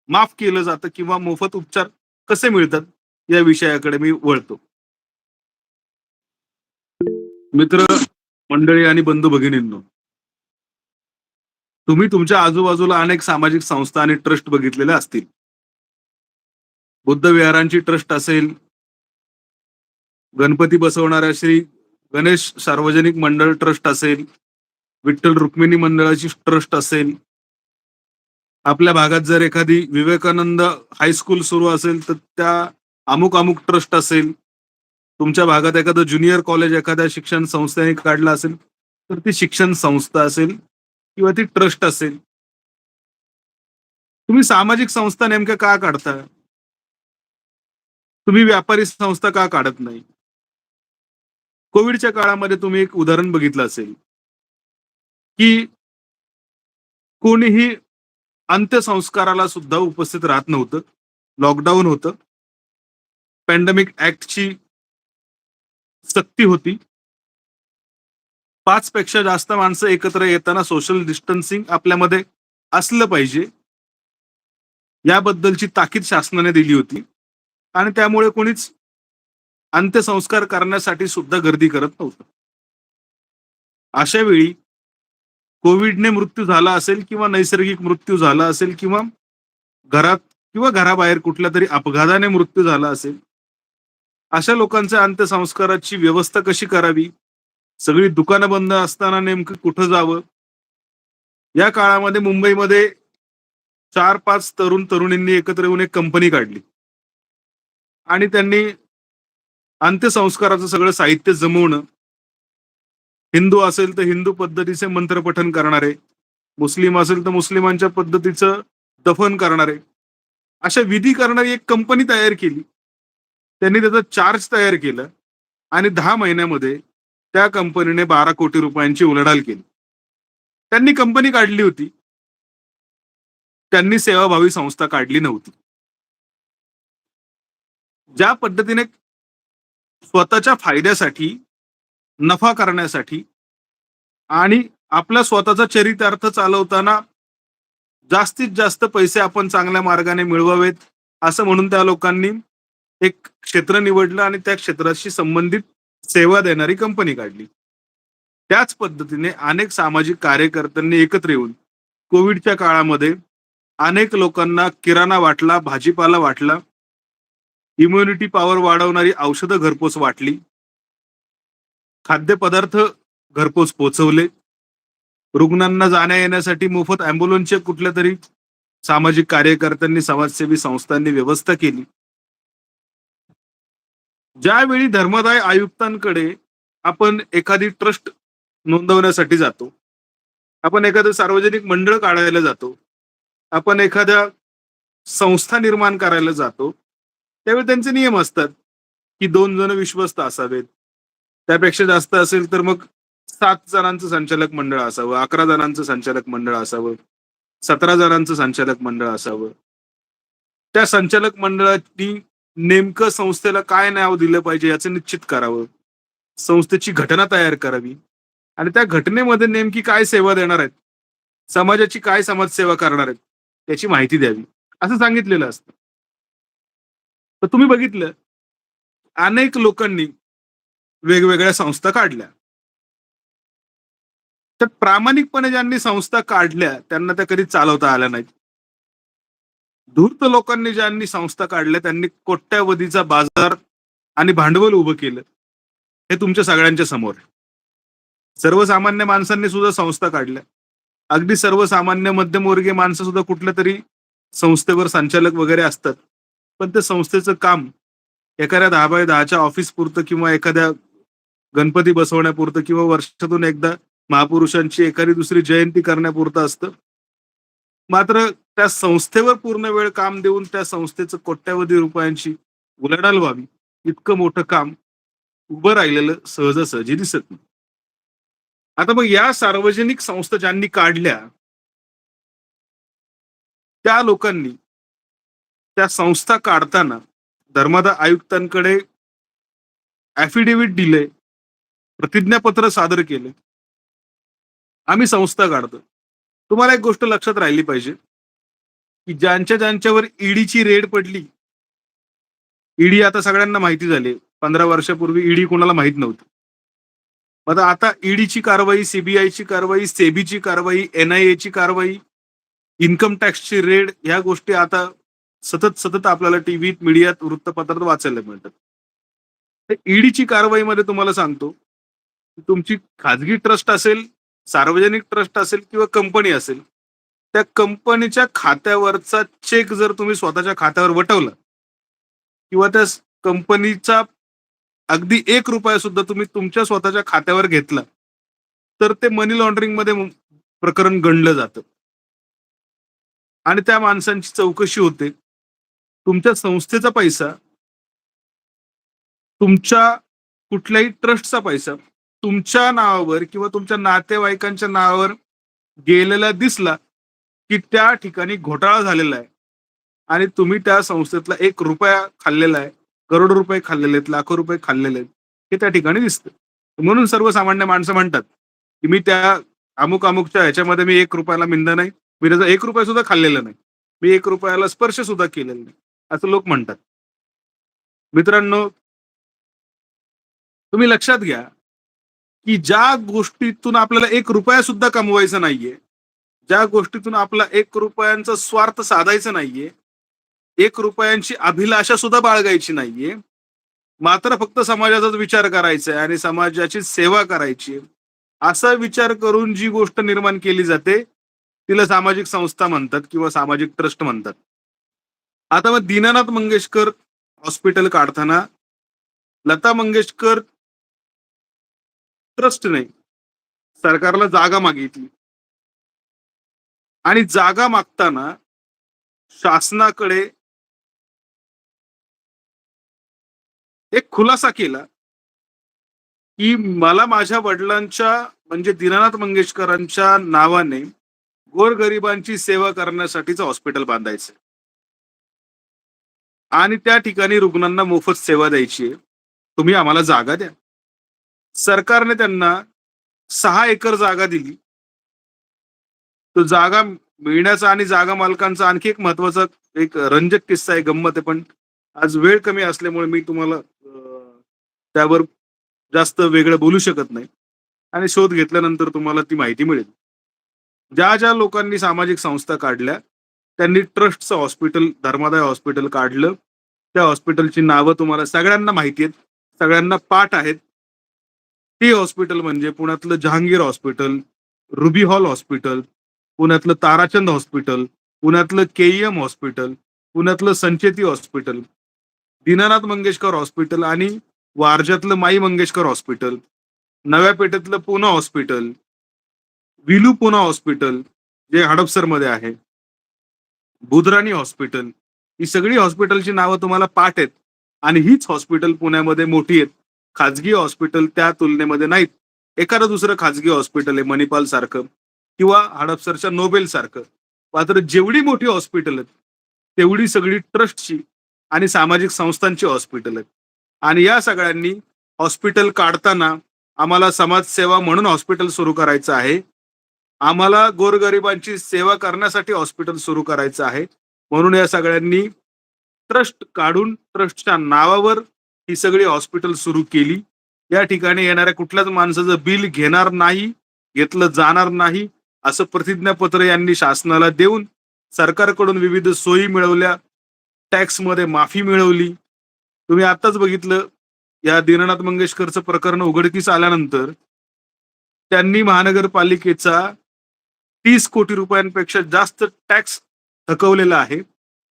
माफ केलं जातं किंवा मोफत उपचार कसे मिळतात, या विषयाकडे मी वळतो. मित्र मंडळी आणि बंधू भगिनींनो, तुम्ही तुमच्या आजूबाजूला अनेक सामाजिक संस्था आणि ट्रस्ट बघितलेल्या असतील. बुद्ध विहारांची ट्रस्ट असेल, गणपती बसवणाऱ्या श्री गणेश सार्वजनिक मंडळ ट्रस्ट असेल, विठ्ठल रुक्मिणी मंडळाची ट्रस्ट असेल. आपल्या भागात जर एखादी विवेकानंद हायस्कूल सुरू असेल, तर त्या अमुक-अमुक ट्रस्ट असेल. तुमच्या भागात एखादं ज्युनियर कॉलेज एखाद्या शिक्षण संस्थेने काढलं असेल, तर ती शिक्षण संस्था असेल किंवा ती ट्रस्ट असेल. तुम्ही सामाजिक संस्था नेमक्या का काढता? तुम्ही व्यापारी संस्था का काढत नाही? कोविडच्या काळामध्ये तुम्ही एक उदाहरण बघितलं असेल, की कोणीही अंत्यसंस्काराला सुद्धा उपस्थित राहत नव्हतं. लॉकडाऊन होतं. पॅन्डेमिक ॲक्टची सक्ती होती. 5 पेक्षा जास्त माणसं एकत्र येताना सोशल डिस्टन्सिंग आपल्यामध्ये असलं पाहिजे, याबद्दलची ताकीद शासनाने दिली होती आणि त्यामुळे कोणीच अंत्यसंस्कार करण्यासाठी सुद्धा गर्दी करत नव्हतं. अशा वेळी कोविडने मृत्यू झाला असेल किंवा नैसर्गिक मृत्यू झाला असेल किंवा घरात किंवा घराबाहेर कुठल्यातरी अपघाताने मृत्यू झाला असेल, अशा लोकांच्या अंत्यसंस्काराची व्यवस्था कशी करावी? सगळी दुकानं बंद असताना नेमकं कुठं जावं? या काळामध्ये मुंबईमध्ये 4-5 तरुण-तरुणींनी एकत्र येऊन एक कंपनी काढली आणि त्यांनी अंत्यसंस्काराचं सगळं साहित्य जमवणं, हिंदू असेल तर हिंदू पद्धतीचे मंत्रपठण करणारे, मुस्लिम असेल तर मुस्लिमांच्या पद्धतीचं दफन करणारे, अशा विधी करणारी एक कंपनी तयार केली. त्यांनी त्याचा चार्ज तयार केलं आणि 10 महिन्यामध्ये त्या कंपनीने 12 कोटी रुपयांची उलाढाल केली. त्यांनी कंपनी काढली होती. त्यांनी सेवाभावी संस्था काढली नव्हती. ज्या पद्धतीने स्वतःच्या फायद्यासाठी, नफा करण्यासाठी आणि आपला स्वतःचा चरितार्थ चालवताना जास्तीत जास्त पैसे आपण चांगल्या मार्गाने मिळवावेत, असं म्हणून त्या लोकांनी एक क्षेत्र निवडलं आणि त्या क्षेत्राशी संबंधित सेवा देणारी कंपनी काढली. त्याच पद्धतीने अनेक सामाजिक कार्यकर्त्यांनी एकत्र येऊन कोविडच्या काळामध्ये अनेक लोकांना किराणा वाटला, भाजीपाला वाटला, इम्युनिटी पॉवर वाढवणारी औषधं घरपोच वाटली, खाद्यपदार्थ घरपोच पोहोचवले, रुग्णांना जाण्या-येण्यासाठी मोफत अँब्युलन्सच्या कुठल्यातरी सामाजिक कार्यकर्त्यांनी, समाजसेवी संस्थांनी व्यवस्था केली. ज्यावेळी धर्मदाय आयुक्तांकडे आपण एखादी ट्रस्ट नोंदवण्यासाठी जातो, आपण एखादं सार्वजनिक मंडळ काढायला जातो, आपण एखाद्या संस्था निर्माण करायला जातो, त्यावेळी त्यांचे नियम असतात, की 2 जण विश्वस्त असावेत. त्यापेक्षा जास्त असेल तर मग 7 जणांचं संचालक मंडळ असावं, 11 जणांचं संचालक मंडळ असावं, 17 जणांचं संचालक मंडळ असावं. त्या संचालक मंडळाने नेमकं संस्थेला काय नाव दिलं पाहिजे याचं निश्चित करावं. संस्थेची घटना तयार करावी आणि त्या घटनेमध्ये नेमकी काय सेवा देणार आहेत, समाजाची काय समाजसेवा करणार आहेत, त्याची माहिती द्यावी, असं सांगितलेलं असतं. तर तुम्ही बघितलं, अनेक लोकांनी वेगवेगळ्या संस्था काढल्या. तर प्रामाणिकपणे ज्यांनी संस्था काढल्या, त्यांना त्या कधी चालवता आल्या नाहीत. धूर्त लोकांनी ज्यांनी संस्था काढल्या, त्यांनी कोट्यावधीचा बाजार आणि भांडवल उभं केलं. हे तुमच्या सगळ्यांच्या समोर आहे. सर्वसामान्य माणसांनी सुद्धा संस्था काढल्या. अगदी सर्वसामान्य मध्यमवर्गीय माणसं सुद्धा कुठल्यातरी संस्थेवर संचालक वगैरे असतात. पण त्या संस्थेचं काम एखाद्या 10x10च्या ऑफिस पुरतं किंवा एखाद्या गणपती बसवण्यापुरतं किंवा वर्षातून एकदा महापुरुषांची एखादी दुसरी जयंती करण्यापुरतं असतं. मात्र त्या संस्थेवर पूर्ण वेळ काम देऊन त्या संस्थेचं कोट्यावधी रुपयांची उलाढाल व्हावी, इतकं मोठं काम उभं राहिलेलं सहजासहजी दिसत नाही. आता मग या सार्वजनिक संस्था ज्यांनी काढल्या, त्या लोकांनी त्या संस्था काढताना धर्मादाय आयुक्तांकडे ॲफिडेव्हिट दिले, प्रतिज्ञापत्र सादर केले. आम्ही संस्था काढतो. तुम्हाला एक गोष्ट लक्षात राहिली पाहिजे, की ज्यांच्यावर ईडीची रेड पडली, ईडी आता सगळ्यांना माहिती झाली. 15 वर्षापूर्वी ईडी कोणाला माहित नव्हती. मग आता ईडीची कारवाई, सीबीआयची कारवाई, सेबीची कारवाई, एनआयएची कारवाई, इन्कम टॅक्सची रेड, ह्या गोष्टी आता सतत आपल्याला टीव्हीत, मीडियात, वृत्तपत्रात वाचायला मिळतात. तर ईडीची कारवाईमध्ये तुम्हाला सांगतो, की तुमची खाजगी ट्रस्ट असेल, सार्वजनिक ट्रस्ट असेल किंवा कंपनी असेल, त्या कंपनीच्या खात्यावरचा चेक जर तुम्ही स्वतःच्या खात्यावर वटवला किंवा त्या कंपनीचा अगदी ₹1 सुद्धा तुम्ही तुमच्या स्वतःच्या खात्यावर घेतला, तर ते मनी लॉन्ड्रिंगमध्ये प्रकरण गणलं जातं. आणि त्या माणसांची चौकशी होते. तुमच्या संस्थेचा पैसा, तुमच्या कुठल्याही ट्रस्टचा पैसा तुमच्या नावावर किंवा तुमच्या नातेवाईकांच्या नावावर गेलेला दिसला, की त्या ठिकाणी घोटाळा झालेला आहे आणि तुम्ही त्या संस्थेतला ₹1 खाल्लेला आहे, करोडो रुपये खाल्लेले आहेत, लाखो रुपये खाल्लेले आहेत, हे त्या ठिकाणी दिसतं. म्हणून सर्वसामान्य माणसं म्हणतात, की मी त्या अमुक-अमुकच्या ह्याच्यामध्ये मी ₹1 मिळणार नाही. मी त्याचा ₹1 सुद्धा खाल्लेला नाही. मी ₹1 स्पर्श सुद्धा केलेला नाही, असं लोक म्हणतात. मित्रांनो, तुम्ही लक्षात घ्या, की ज्या गोष्टीतून आपल्याला ₹1 सुद्धा कमवायचा नाहीये, ज्या गोष्टीतून आपला ₹1 स्वार्थ साधायचा नाहीये, ₹1 अभिलाषा सुद्धा बाळगायची नाहीये, मात्र फक्त समाजाचाच विचार करायचा आहे आणि समाजाची सेवा करायची आहे, असा विचार करून जी गोष्ट निर्माण केली जाते, तिला सामाजिक संस्था म्हणतात किंवा सामाजिक ट्रस्ट म्हणतात. आता मग दीनानाथ मंगेशकर हॉस्पिटल काढताना लता मंगेशकर ट्रस्टने सरकारला जागा मागितली आणि जागा मागताना शासनाकडे एक खुलासा केला, की मला माझ्या वडिलांच्या म्हणजे दीनानाथ मंगेशकरांच्या नावाने गोरगरिबांची सेवा करण्यासाठीचं हॉस्पिटल बांधायचं आणि त्या ठिकाणी रुग्णांना मोफत सेवा द्यायची आहे. तुम्ही आम्हाला जागा द्या. सरकारने त्यांना 6 एकर जागा दिली. तो जागा मिळण्याचा आणि जागा मालकांचा आणखी एक महत्वाचा एक रंजक किस्सा आहे, गंमत आहे, पण आज वेळ कमी असल्यामुळे मी तुम्हाला त्यावर जास्त वेगळं बोलू शकत नाही आणि शोध घेतल्यानंतर तुम्हाला ती माहिती मिळेल. ज्या लोकांनी सामाजिक संस्था काढल्या, त्यांनी ट्रस्टचं हॉस्पिटल, धर्मादाय हॉस्पिटल काढलं. त्या हॉस्पिटलची नावं तुम्हाला सगळ्यांना माहिती आहेत, सगळ्यांना पाठ आहेत. ते हॉस्पिटल म्हणजे पुण्यातलं Jahangir hospital, ruby hall hospital, पुण्यातलं ताराचंद हॉस्पिटल, पुण्यातलं केईएम हॉस्पिटल, पुण्यातलं संचेती हॉस्पिटल, दीनानाथ मंगेशकर हॉस्पिटल आणि वारज्यातलं माई मंगेशकर हॉस्पिटल, नव्या पेठेतलं पूना हॉस्पिटल, विलू पूना हॉस्पिटल जे हडपसरमध्ये आहे, बुधराणी हॉस्पिटल, ही सगळी हॉस्पिटलची नावं तुम्हाला पाठ आहेत आणि हीच हॉस्पिटल पुण्यामध्ये मोठी आहेत. खाजगी हॉस्पिटल त्या तुलनेमध्ये नाहीत. एखादं दुसरं खाजगी हॉस्पिटल आहे मणिपाल सारखं किंवा हडपसरच्या नोबेल सारखं. मात्र जेवढी मोठी हॉस्पिटल आहेत, तेवढी सगळी ट्रस्टची आणि सामाजिक संस्थांची हॉस्पिटल आहेत. आणि या सगळ्यांनी हॉस्पिटल काढताना आम्हाला समाजसेवा म्हणून हॉस्पिटल सुरू करायचं आहे. आम्हाला गोरगरिबांची सेवा करण्यासाठी हॉस्पिटल सुरू करायचं आहे. म्हणून या सगळ्यांनी ट्रस्ट काढून ट्रस्टच्या नावावर ही सगळी हॉस्पिटल सुरू केली. या ठिकाणी येणाऱ्या कुठल्याच माणसाचं बिल घेणार नाही, घेतलं जाणार नाही, असं प्रतिज्ञापत्र यांनी शासनाला देऊन सरकारकडून विविध सोयी मिळवल्या, टॅक्समध्ये माफी मिळवली. तुम्ही आताच बघितलं, या दीनानाथ मंगेशकरचं प्रकरण उघडकीस आल्यानंतर त्यांनी महानगरपालिकेचा 30 कोटी रुपयांपेक्षा जास्त टॅक्स थकवलेला आहे.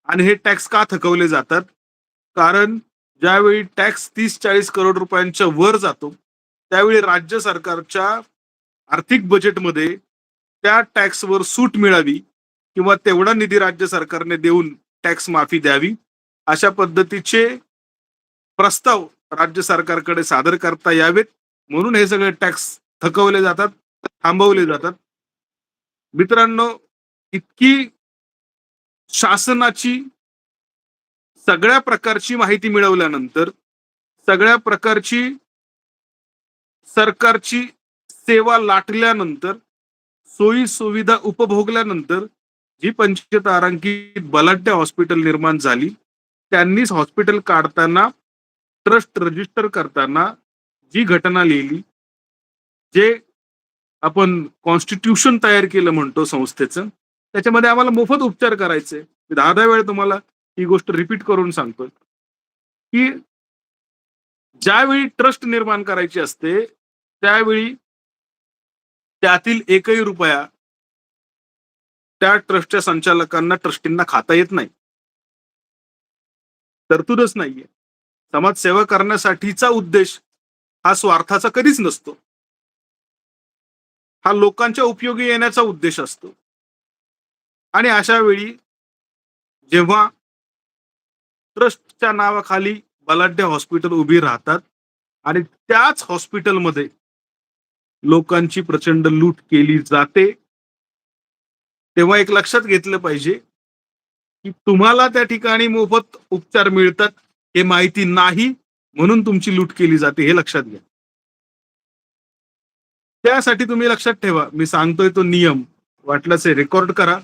आणि हे टॅक्स का थकवले जातात? कारण ज्यावेळी टॅक्स 30-40 करोड रुपयांच्या वर जातो, त्यावेळी राज्य सरकारच्या आर्थिक बजेटमध्ये त्या टॅक्सवर सूट मिळावी किंवा तेवढा निधी राज्य सरकारने देऊन टॅक्स माफी द्यावी, अशा पद्धतीचे प्रस्ताव राज्य सरकारकडे सादर करता यावेत. म्हणून हे सगळे टॅक्स थकवले जातात थांबवले जातात. मित्रांनो, इतकी शासनाची सगळ्या प्रकारची माहिती मिळवल्यानंतर, सगळ्या प्रकारची सरकारची सेवा लाटल्यानंतर, सोयी सुविधा उपभोगल्यानंतर जी पंचतारांकित बलाढ्य हॉस्पिटल निर्माण झाली, त्यांनीच हॉस्पिटल काढताना, ट्रस्ट रजिस्टर करताना जी घटना लिहिली, जे आपण कॉन्स्टिट्यूशन तयार केलं म्हणतो संस्थेचं, त्याच्यामध्ये आम्हाला मोफत उपचार करायचे. मी 10-10 वेळा तुम्हाला ही गोष्ट रिपीट करून सांगतोय, की ज्यावेळी ट्रस्ट निर्माण करायची असते, त्यावेळी त्यातील एकही रुपया त्या ट्रस्टच्या संचालकांना, ट्रस्टींना खाता येत नाही. तरतूदच नाहीये. समाजसेवा करण्यासाठीचा उद्देश हा स्वार्थाचा कधीच नसतो. हा लोकांच्या उपयोगी येण्याचा उद्देश असतो. आणि अशा वेळी जेव्हा ट्रस्टच्या नावाखाली बलाढ्य हॉस्पिटल उभी राहतात आणि त्याच हॉस्पिटलमध्ये लोकांची प्रचंड लूट केली जाते, तेव्हा एक लक्षात घेतलं पाहिजे, की तुम्हाला त्या ठिकाणी मोफत उपचार मिळतात हे माहिती नाही, म्हणून तुमची लूट केली जाते हे लक्षात घ्या. त्यासाठी तुम्ही लक्षात ठेवा, मी सांगतोय तो नियम वाटल्यास रेकॉर्ड करा,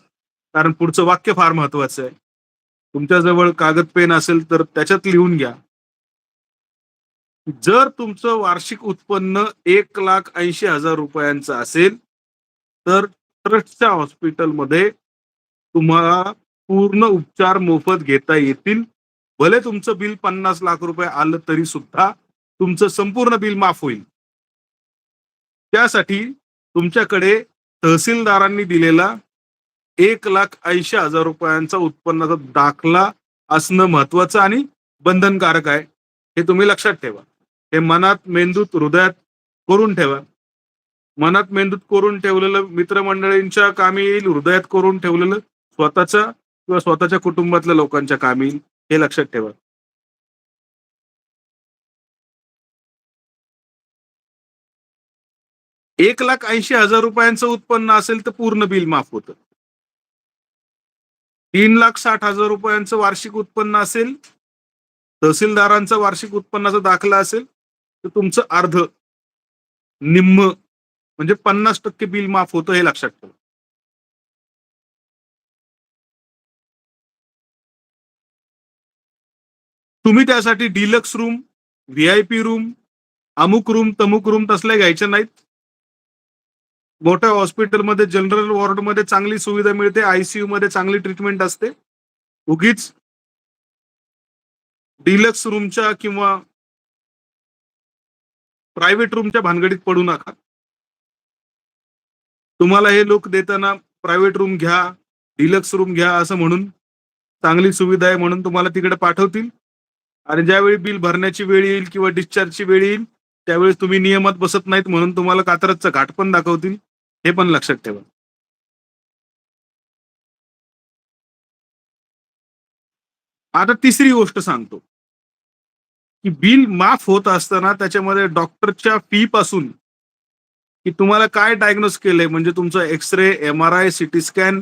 कारण पुढचं वाक्य फार महत्वाचं आहे. तुमच्याजवळ कागद पेन असेल तर त्याच्यात लिहून घ्या. जर तुमचं वार्षिक उत्पन्न 1,80,000 रुपयांचं असेल, तर ट्रस्टच्या हॉस्पिटलमध्ये तुम्हाला पूर्ण उपचार मोफत घेता येतील. भले तुमचं बिल 50 लाख रुपये आलं तरी सुद्धा तुमचं संपूर्ण बिल माफ होईल. त्यासाठी तुमच्याकडे तहसीलदारांनी दिलेला 1,80,000 रुपयांचा उत्पन्नाचा दाखला असणं महत्वाचं आणि बंधनकारक आहे. हे तुम्ही लक्षात ठेवा. हे मनात, मेंदूत, हृदयात करून ठेवा. मनात, मेंदूत करून ठेवलेलं मित्रमंडळींच्या कामी येईल, हृदयात करून ठेवलेलं स्वतःच्या किंवा स्वतःच्या कुटुंबातल्या लोकांच्या कामी येईल. हे लक्षात ठेवा. 1,80,000 रुपयांचं उत्पन्न असेल तर पूर्ण बिल माफ होतं. 3,60,000 रुपयांचं वार्षिक उत्पन्न असेल, तहसीलदारांचा वार्षिक उत्पन्नाचा दाखला असेल, तर तुमचं अर्ध, निम्म म्हणजे 50% बिल माफ होतं हे लक्षात ठेवा. तुम्ही त्यासाठी डिलक्स रूम, व्हीआयपी रूम, अमुक रूम, तमुक रूम तसल्या घ्यायच्या नाहीत. मोठ्या हॉस्पिटलमध्ये जनरल वॉर्डमध्ये चांगली सुविधा मिळते, आयसीयू मध्ये चांगली ट्रीटमेंट असते. उगीच डिलक्स रूमच्या किंवा प्रायव्हेट रूमच्या भानगडीत पडू नका. तुम्हाला हे लोक देताना प्रायव्हेट रूम घ्या, डिलक्स रूम घ्या असं म्हणून, चांगली सुविधा आहे म्हणून तुम्हाला तिकडे पाठवतील आणि ज्यावेळी बिल भरण्याची वेळ येईल किंवा डिस्चार्जची वेळ येईल, त्यावेळेस तुम्ही नियमात बसत नाहीत म्हणून तुम्हाला कात्रजचा घाट पण दाखवतील. हे पण लक्षात ठेवा. आता तिसरी गोष्ट सांगतो, की बिल माफ होत असताना त्याच्यामध्ये डॉक्टरच्या फी पासून, की तुम्हाला काय डायग्नोज केलंय म्हणजे तुमचं x-ray, MRI, CT scan,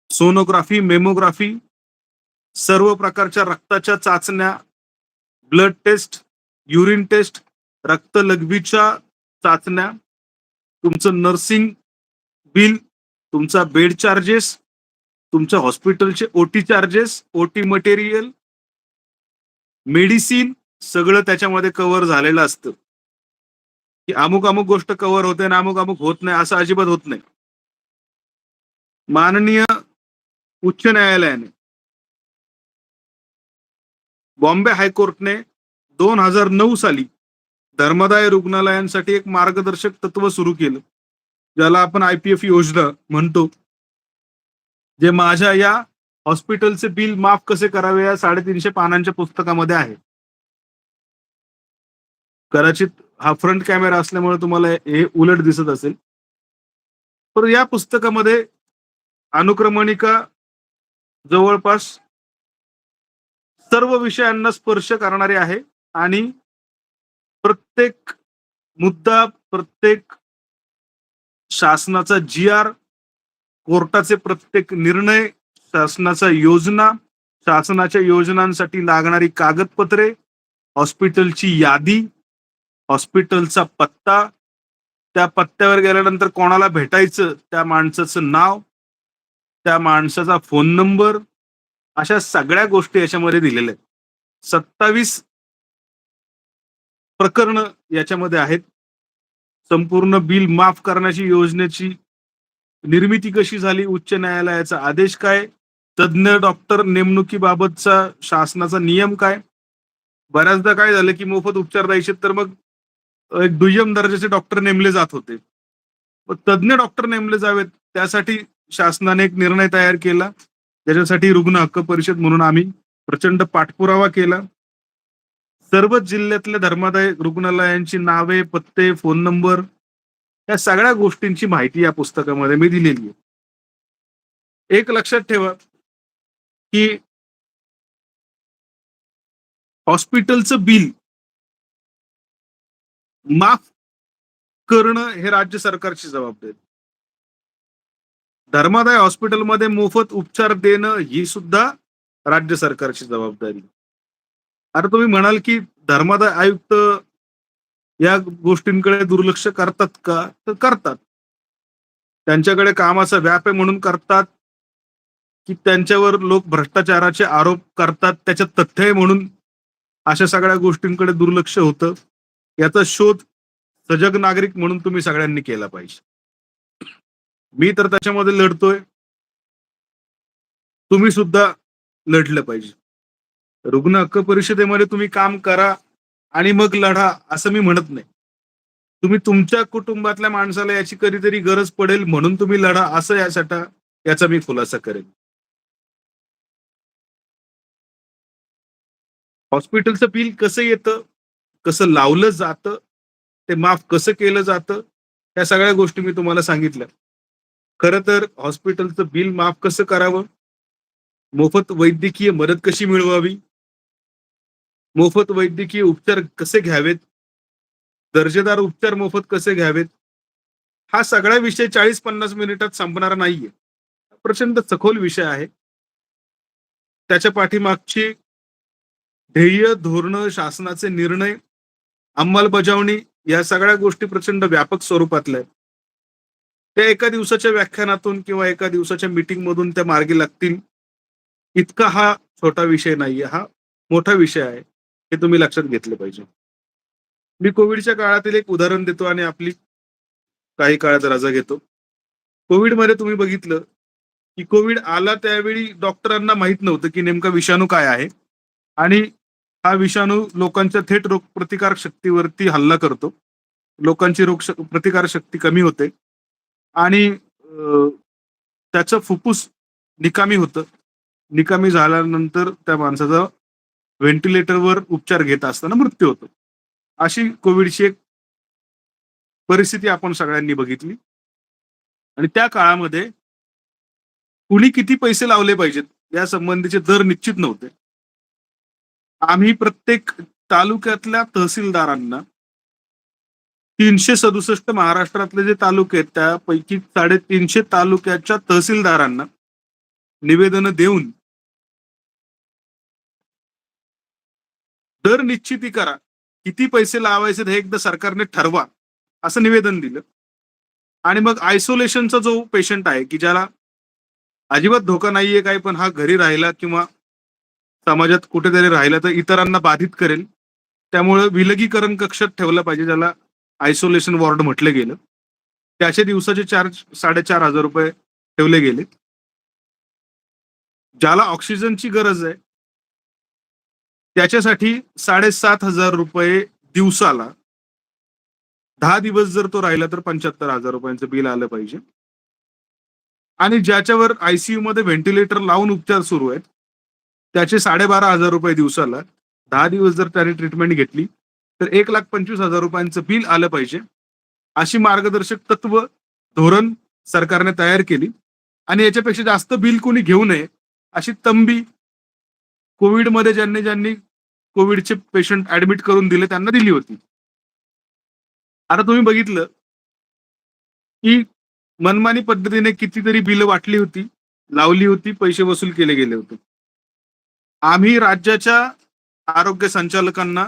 sonography, mammography, सर्व प्रकारच्या रक्ताच्या चाचण्या, ब्लड टेस्ट, युरिन टेस्ट, रक्त लघवीच्या चाचण्या, तुमचं नर्सिंग बिल, तुमचा बेड चार्जेस, तुमच्या हॉस्पिटलचे ओटी चार्जेस, ओटी मटेरियल, मेडिसिन सगळं त्याच्यामध्ये कव्हर झालेलं असतं. की अमुक अमुक गोष्ट कव्हर होते आणि अमुक अमुक होत नाही असं अजिबात होत नाही. माननीय उच्च न्यायालयाने, बॉम्बे हायकोर्टने 2009 साली धर्मादाय रुग्णालयांसाठी एक मार्गदर्शक तत्व सुरू केलं, ज्याला आपण IPF योजना म्हणतो, जे माझ्या या हॉस्पिटलचे बिल माफ कसे करावे या 350 पानांच्या पुस्तकामध्ये आहे. कदाचित हा फ्रंट कॅमेरा असल्यामुळे तुम्हाला हे उलट दिसत असेल, तर या पुस्तकामध्ये अनुक्रमणिका जवळपास सर्व विषयांना स्पर्श करणारे आहे आणि प्रत्येक मुद्दा प्रत्येक शासनाचा GR, कोर्टाचे प्रत्येक निर्णय, शासनाच्या योजना, शासनाच्या योजनांसाठी लागणारी कागदपत्रे, हॉस्पिटलची यादी, हॉस्पिटलचा पत्ता, त्या पत्त्यावर गेल्यानंतर कोणाला भेटायचं त्या माणसाचं नाव, त्या माणसाचा फोन नंबर, अशा सगळ्या गोष्टी याच्यामध्ये दिलेल्या आहेत. 27 प्रकरण याच्यामध्ये आहेत. संपूर्ण बिल माफ करण्याची योजनेची निर्मिती कशी झाली, उच्च न्यायालयाचा आदेश काय, तज्ञ डॉक्टर नेमणुकीबाबतचा शासनाचा नियम काय. बऱ्याचदा काय झालं की मोफत उपचार द्यायचे तर मग एक दुय्यम दर्जाचे डॉक्टर नेमले जात होते. मग तज्ञ डॉक्टर नेमले जावेत त्यासाठी शासनाने एक निर्णय तयार केला. त्याच्यासाठी रुग्ण हक्क परिषद म्हणून आम्ही प्रचंड पाठपुरावा केला. सर्वच जिल्ह्यातल्या धर्मादाय रुग्णालयांची नावे, पत्ते, फोन नंबर, या सगळ्या गोष्टींची माहिती या पुस्तकामध्ये मी दिलेली आहे. एक लक्षात ठेवा की हॉस्पिटलचं बिल माफ करणं हे राज्य सरकारची जबाबदारी. धर्मादाय हॉस्पिटलमध्ये मोफत उपचार देणं ही सुद्धा राज्य सरकारची जबाबदारी. आता तुम्ही म्हणाल की धर्मादाय आयुक्त या गोष्टींकडे दुर्लक्ष करतात का? तर करतात. त्यांच्याकडे कामाचा व्याप आहे म्हणून करतात, की त्यांच्यावर लोक भ्रष्टाचाराचे आरोप करतात त्याच्यात तथ्य आहे म्हणून अशा सगळ्या गोष्टींकडे दुर्लक्ष होतं. याचा शोध सजग नागरिक म्हणून तुम्ही सगळ्यांनी केला पाहिजे. मी तर त्याच्यामध्ये लढतोय. तुम्ही सुद्धा लढलं पाहिजे. रुग्ण हक्क परिषदेमध्ये तुम्ही काम करा आणि मग लढा असं मी म्हणत नाही. तुम्ही तुमच्या कुटुंबातल्या माणसाला याची कधीतरी गरज पडेल म्हणून तुम्ही लढा असं याचा मी खुलासा करेन. हॉस्पिटलचं बिल कसं येतं, कसं लावलं जातं, ते माफ कसं केलं जातं, या सगळ्या गोष्टी मी तुम्हाला सांगितल्या. खरं तर हॉस्पिटलचं बिल माफ कसं करावं, मोफत वैद्यकीय मदत कशी मिळवावी, मोफत वैद्यकीय उपचार कसे घ्यावेत, दर्जेदार उपचार मोफत कसे घ्यावेत, हा सगळा विषय 40-50 मिनिटात संपणारा नाहीये. प्रचंड सखोल विषय आहे. त्याच्या पाठीमागची ध्येय, धोरणं, शासनाचे निर्णय, अंमलबजावणी या सगळ्या गोष्टी प्रचंड व्यापक स्वरूपातल्या आहेत. त्या एका दिवसाच्या व्याख्यानातून किंवा एका दिवसाच्या मीटिंग मधून त्या मार्गी लागतील इतका हा छोटा विषय नाहीये. हा मोठा विषय आहे. हे तुम्ही लक्षात घेतलं पाहिजे. मी कोविडच्या काळातील एक उदाहरण देतो आणि आपली काही काळात रजा घेतो. कोविडमध्ये तुम्ही बघितलं की कोविड आला त्यावेळी डॉक्टरांना माहित नव्हतं की नेमका विषाणू काय आहे आणि हा विषाणू लोकांच्या थेट रोगप्रतिकारक शक्तीवरती हल्ला करतो. लोकांची प्रतिकारक शक्ती कमी होते आणि त्याचं फुफ्फुस निकामी होतं. निकामी झाल्यानंतर त्या माणसाचा व्हेंटिलेटरवर उपचार घेत असताना मृत्यू होतो. अशी कोविडची एक परिस्थिती आपण सगळ्यांनी बघितली आणि त्या काळामध्ये कुणी किती पैसे लावले पाहिजेत या संबंधीचे दर निश्चित नव्हते. आम्ही प्रत्येक तालुक्यातल्या तहसीलदारांना 367 महाराष्ट्रातले जे तालुके आहेत त्यापैकी 350 तालुक्याच्या तहसीलदारांना निवेदन देऊन दर निश्चिती करा, किती पैसे लावायचे हे एकदा सरकारने ठरवा असं निवेदन दिलं. आणि मग आयसोलेशनचा जो पेशंट आहे की ज्याला अजिबात धोका नाहीये काय पण हा घरी राहिला किंवा समाजात कुठेतरी राहिला तर इतरांना बाधित करेल, त्यामुळे विलगीकरण कक्षात ठेवलं पाहिजे, ज्याला आयसोलेशन वॉर्ड म्हटलं गेलं. त्याचे दिवसाचे चार्ज 4,500 रुपये ठेवले गेले. ज्याला ऑक्सिजनची गरज आहे त्याच्यासाठी 7,500 रुपये दिवसाला, 10 दिवस जर तो राहिला तर 75,000 रुपयांचं बिल आलं पाहिजे. आणि ज्याच्यावर आयसीयू मध्ये व्हेंटिलेटर लावून उपचार सुरू आहेत त्याचे 12,500 रुपये दिवसाला, 10 दिवस जर त्याने ट्रीटमेंट घेतली तर 1,25,000 रुपयांचं बिल आलं पाहिजे. अशी मार्गदर्शक तत्व, धोरण सरकारने तयार केली आणि याच्यापेक्षा जास्त बिल कोणी घेऊ नये अशी तंबी कोविडमध्ये ज्यांनी कोविडचे पेशंट ऍडमिट करून दिले त्यांना दिली होती. आता तुम्ही बघितलं की मनमानी पद्धतीने कितीतरी बिलं वाटली होती, लावली होती, पैसे वसूल केले गेले होते. आम्ही राज्याच्या आरोग्य संचालकांना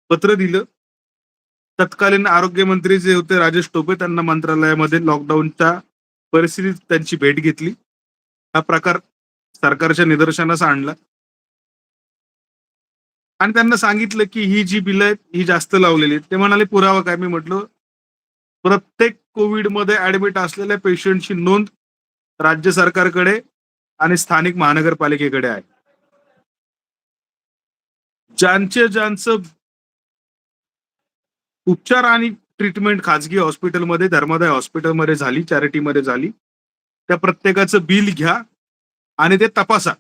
पत्र दिलं. तत्कालीन आरोग्यमंत्री जे होते राजेश टोपे त्यांना मंत्रालयामध्ये लॉकडाऊनच्या परिस्थितीत त्यांची भेट घेतली. हा प्रकार सरकारच्या निदर्शनास आणला आणि त्यांना सांगितलं, की ही जी बिलं आहेत, ही जास्त लावलेली आहेत. ते म्हणाले, "पुरावा काय?" मी म्हटलं, "प्रत्येक कोव्हिडमध्ये ॲडमिट असलेल्या पेशंटची नोंद राज्य सरकारकडे आणि स्थानिक महानगरपालिकेकडे आहे. ज्यांचं उपचार आणि ट्रीटमेंट खाजगी हॉस्पिटलमध्ये, धर्मादाय हॉस्पिटलमध्ये झाली, चॅरिटीमध्ये झाली, त्या प्रत्येकाचं बिल घ्या आणि ते तपासा."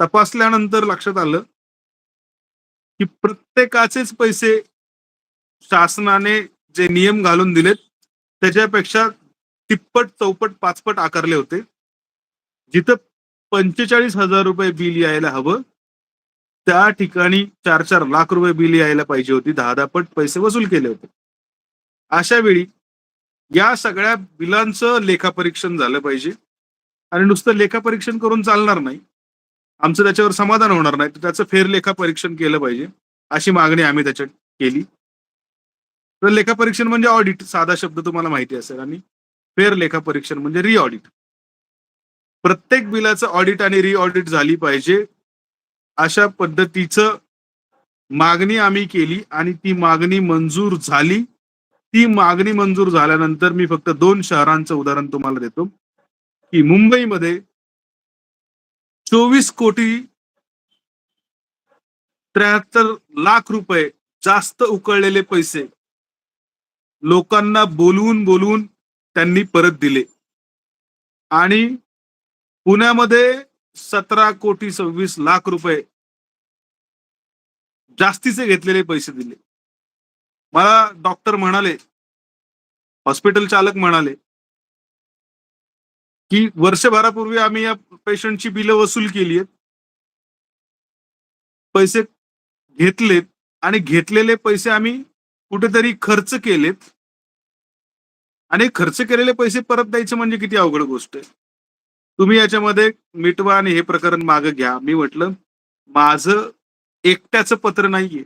तपासल्यानंतर लक्षात आलं, की प्रत्येकाचेच पैसे शासनाने जे नियम घालून दिलेत, त्याच्यापेक्षा तिप्पट, चौपट, पाचपट आकारले होते. जिथं ₹45,000 बिल यायला हवं, त्या ठिकाणी 4-4 लाख रुपये बिल यायला पाहिजे होती. 10-10 पट पैसे वसूल केले होते. अशा वेळी या सगळ्या बिलांचं लेखापरीक्षण झालं पाहिजे आणि नुसतं लेखापरीक्षण करून चालणार नाही. आमचं त्याच्यावर समाधान होणार नाही. तर त्याचं फेरलेखापरीक्षण केलं पाहिजे, अशी मागणी आम्ही त्याच्यात केली. तर लेखापरीक्षण म्हणजे ऑडिट साधा शब्द तुम्हाला माहिती असेल आणि फेरलेखापरीक्षण म्हणजे रिऑडिट. प्रत्येक बिलाचं ऑडिट आणि रिऑडिट झाली पाहिजे, अशा पद्धतीचं मागणी आम्ही केली आणि ती मागणी मंजूर झाली. ती मागणी मंजूर झाल्यानंतर मी फक्त 2 शहरांचं उदाहरण तुम्हाला देतो, की मुंबईमध्ये 24,73,00,000 जास्त उकळलेले पैसे लोकांना बोलवून त्यांनी परत दिले आणि पुण्यामध्ये 17,26,00,000 जास्तीचे घेतलेले पैसे दिले. मला डॉक्टर म्हणाले, हॉस्पिटल चालक म्हणाले, की वर्षभरापूर्वी आम्ही या पेशंटची बिलं वसूल केली आहेत. पैसे घेतलेत आणि घेतलेले पैसे आम्ही कुठेतरी खर्च केलेत आणि खर्च केलेले पैसे परत द्यायचे म्हणजे किती अवघड गोष्ट आहे. तुम्ही याच्यामध्ये मिटवा आणि हे प्रकरण मागे घ्या. मी म्हटलं, माझं एकट्याचं पत्र नाहीये.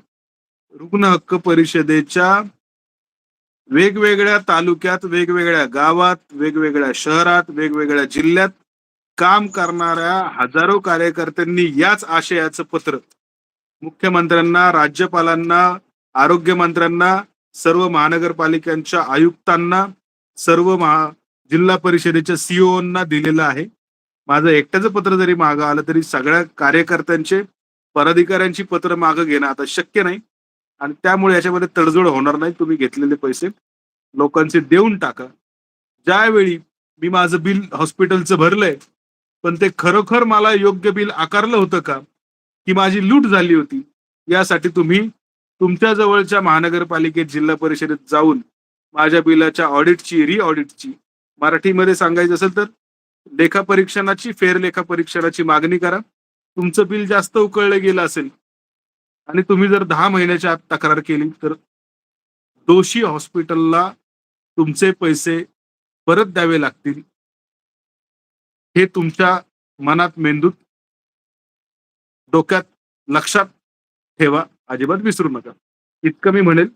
रुग्ण हक्क परिषदेच्या वेगवेगळ्या तालुक्यात, वेगवेगळ्या गावात, वेगवेगळ्या शहरात, वेगवेगळ्या जिल्ह्यात काम करणाऱ्या हजारो कार्यकर्त्यांनी याच आशयाचं पत्र मुख्यमंत्र्यांना, राज्यपालांना, आरोग्यमंत्र्यांना, सर्व महानगरपालिकांच्या आयुक्तांना, सर्व जिल्हा परिषदेच्या सीईओंना दिलेलं आहे. माझं एकट्याचं पत्र जरी मागं आलं तरी सगळ्या कार्यकर्त्यांचे, पदाधिकाऱ्यांची पत्र मागं घेणं आता शक्य नाही आणि त्यामुळे याच्यामध्ये तडजोड होणार नाही. तुम्ही घेतलेले पैसे लोकांचे देऊन टाका. ज्यावेळी मी माझं बिल हॉस्पिटलचं भरलंय, पण ते खरोखर मला योग्य बिल आकारलं होतं का? की माझी लूट झाली होती? यासाठी तुम्ही तुमच्या जवळच्या महानगरपालिकेत, जिल्हा परिषदेत जाऊन माझ्या बिलाच्या ऑडिटची, रिऑडिटची मराठीमध्ये सांगायचं असेल तर लेखापरीक्षणाची, फेरलेखापरीक्षणाची मागणी करा. तुमचं बिल जास्त उकळलं गेलं असेल आणि तुम्ही जर 10 महिन्याच्या आत तक्रार केली तर दोषी हॉस्पिटलला तुमचे पैसे परत द्यावे लागतील. हे तुमच्या मनात, मेंदूत, डोक्यात लक्षात ठेवा. अजिबात विसरू नका. इतकं मी म्हणेल.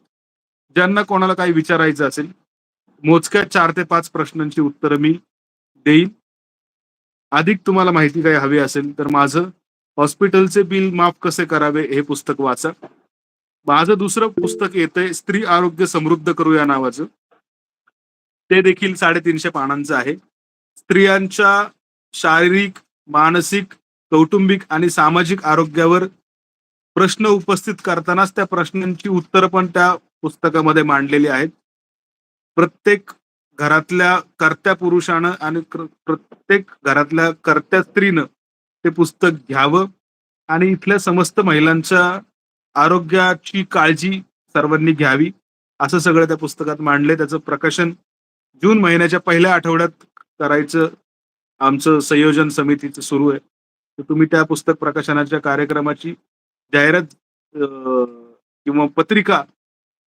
ज्यांना कोणाला काही विचारायचं असेल, मोजक्या 4 ते 5 प्रश्नांची उत्तरं मी देईन. अधिक तुम्हाला माहिती काही हवी असेल तर माझं हॉस्पिटलचे बिल माफ कसे करावे हे पुस्तक वाचा. माझं दुसरं पुस्तक येतंय स्त्री आरोग्य समृद्ध करूया नावाचं. ते देखील 350 पानांचं आहे. स्त्रियांच्या शारीरिक, मानसिक, कौटुंबिक आणि सामाजिक आरोग्यावर प्रश्न उपस्थित करतानाच त्या प्रश्नांची उत्तरं पण त्या पुस्तकामध्ये मांडलेली आहेत. प्रत्येक घरातल्या कर्त्या पुरुषानं आणि प्रत्येक घरातल्या कर्त्या स्त्रीनं ते पुस्तक घ्यावं आणि इथल्या समस्त महिलांच्या आरोग्याची काळजी सर्वांनी घ्यावी. असं सगळं त्या पुस्तकात मांडलंय. त्याचं प्रकाशन जून महिन्याच्या पहिल्या आठवड्यात करायचं आमचं संयोजन समितीचं सुरू आहे. तर तुम्ही त्या पुस्तक प्रकाशनाच्या कार्यक्रमाची जाहिरात किंवा पत्रिका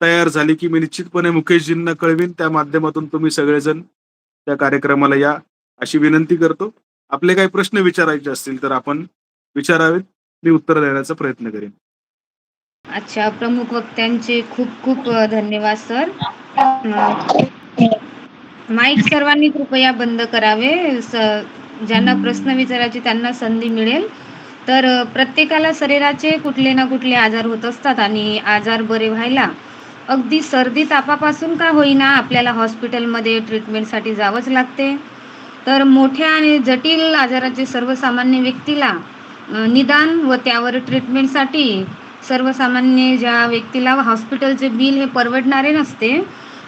तयार झाली की मी निश्चितपणे मुकेशजींना कळवीन. त्या माध्यमातून तुम्ही सगळेजण त्या कार्यक्रमाला या, अशी विनंती करतो. आपले काही प्रश्न विचारायचे असतील तर आपण विचारावेत. मी उत्तर देण्याचा प्रयत्न करेन. अच्छा, प्रमुख वक्त्यांचे खूप खूप धन्यवाद सर. माईक सर्वांनी कृपया बंद करावे. ज्यांना प्रश्न विचारायचे त्यांना संधी मिळेल. तर प्रत्येकाला शरीराचे कुठले ना कुठले आजार होत असतात आणि आजार बरे व्हायला अगदी सर्दी तापापासून का होईना आपल्याला हॉस्पिटलमध्ये ट्रीटमेंटसाठी जावंच लागते. तर मोठ्या आणि जटिल आजाराचे सर्वसामान्य व्यक्तीला निदान व त्यावर ट्रीटमेंटसाठी सर्वसामान्य ज्या व्यक्तीला हॉस्पिटलचे बिल हे परवडणारे नसते,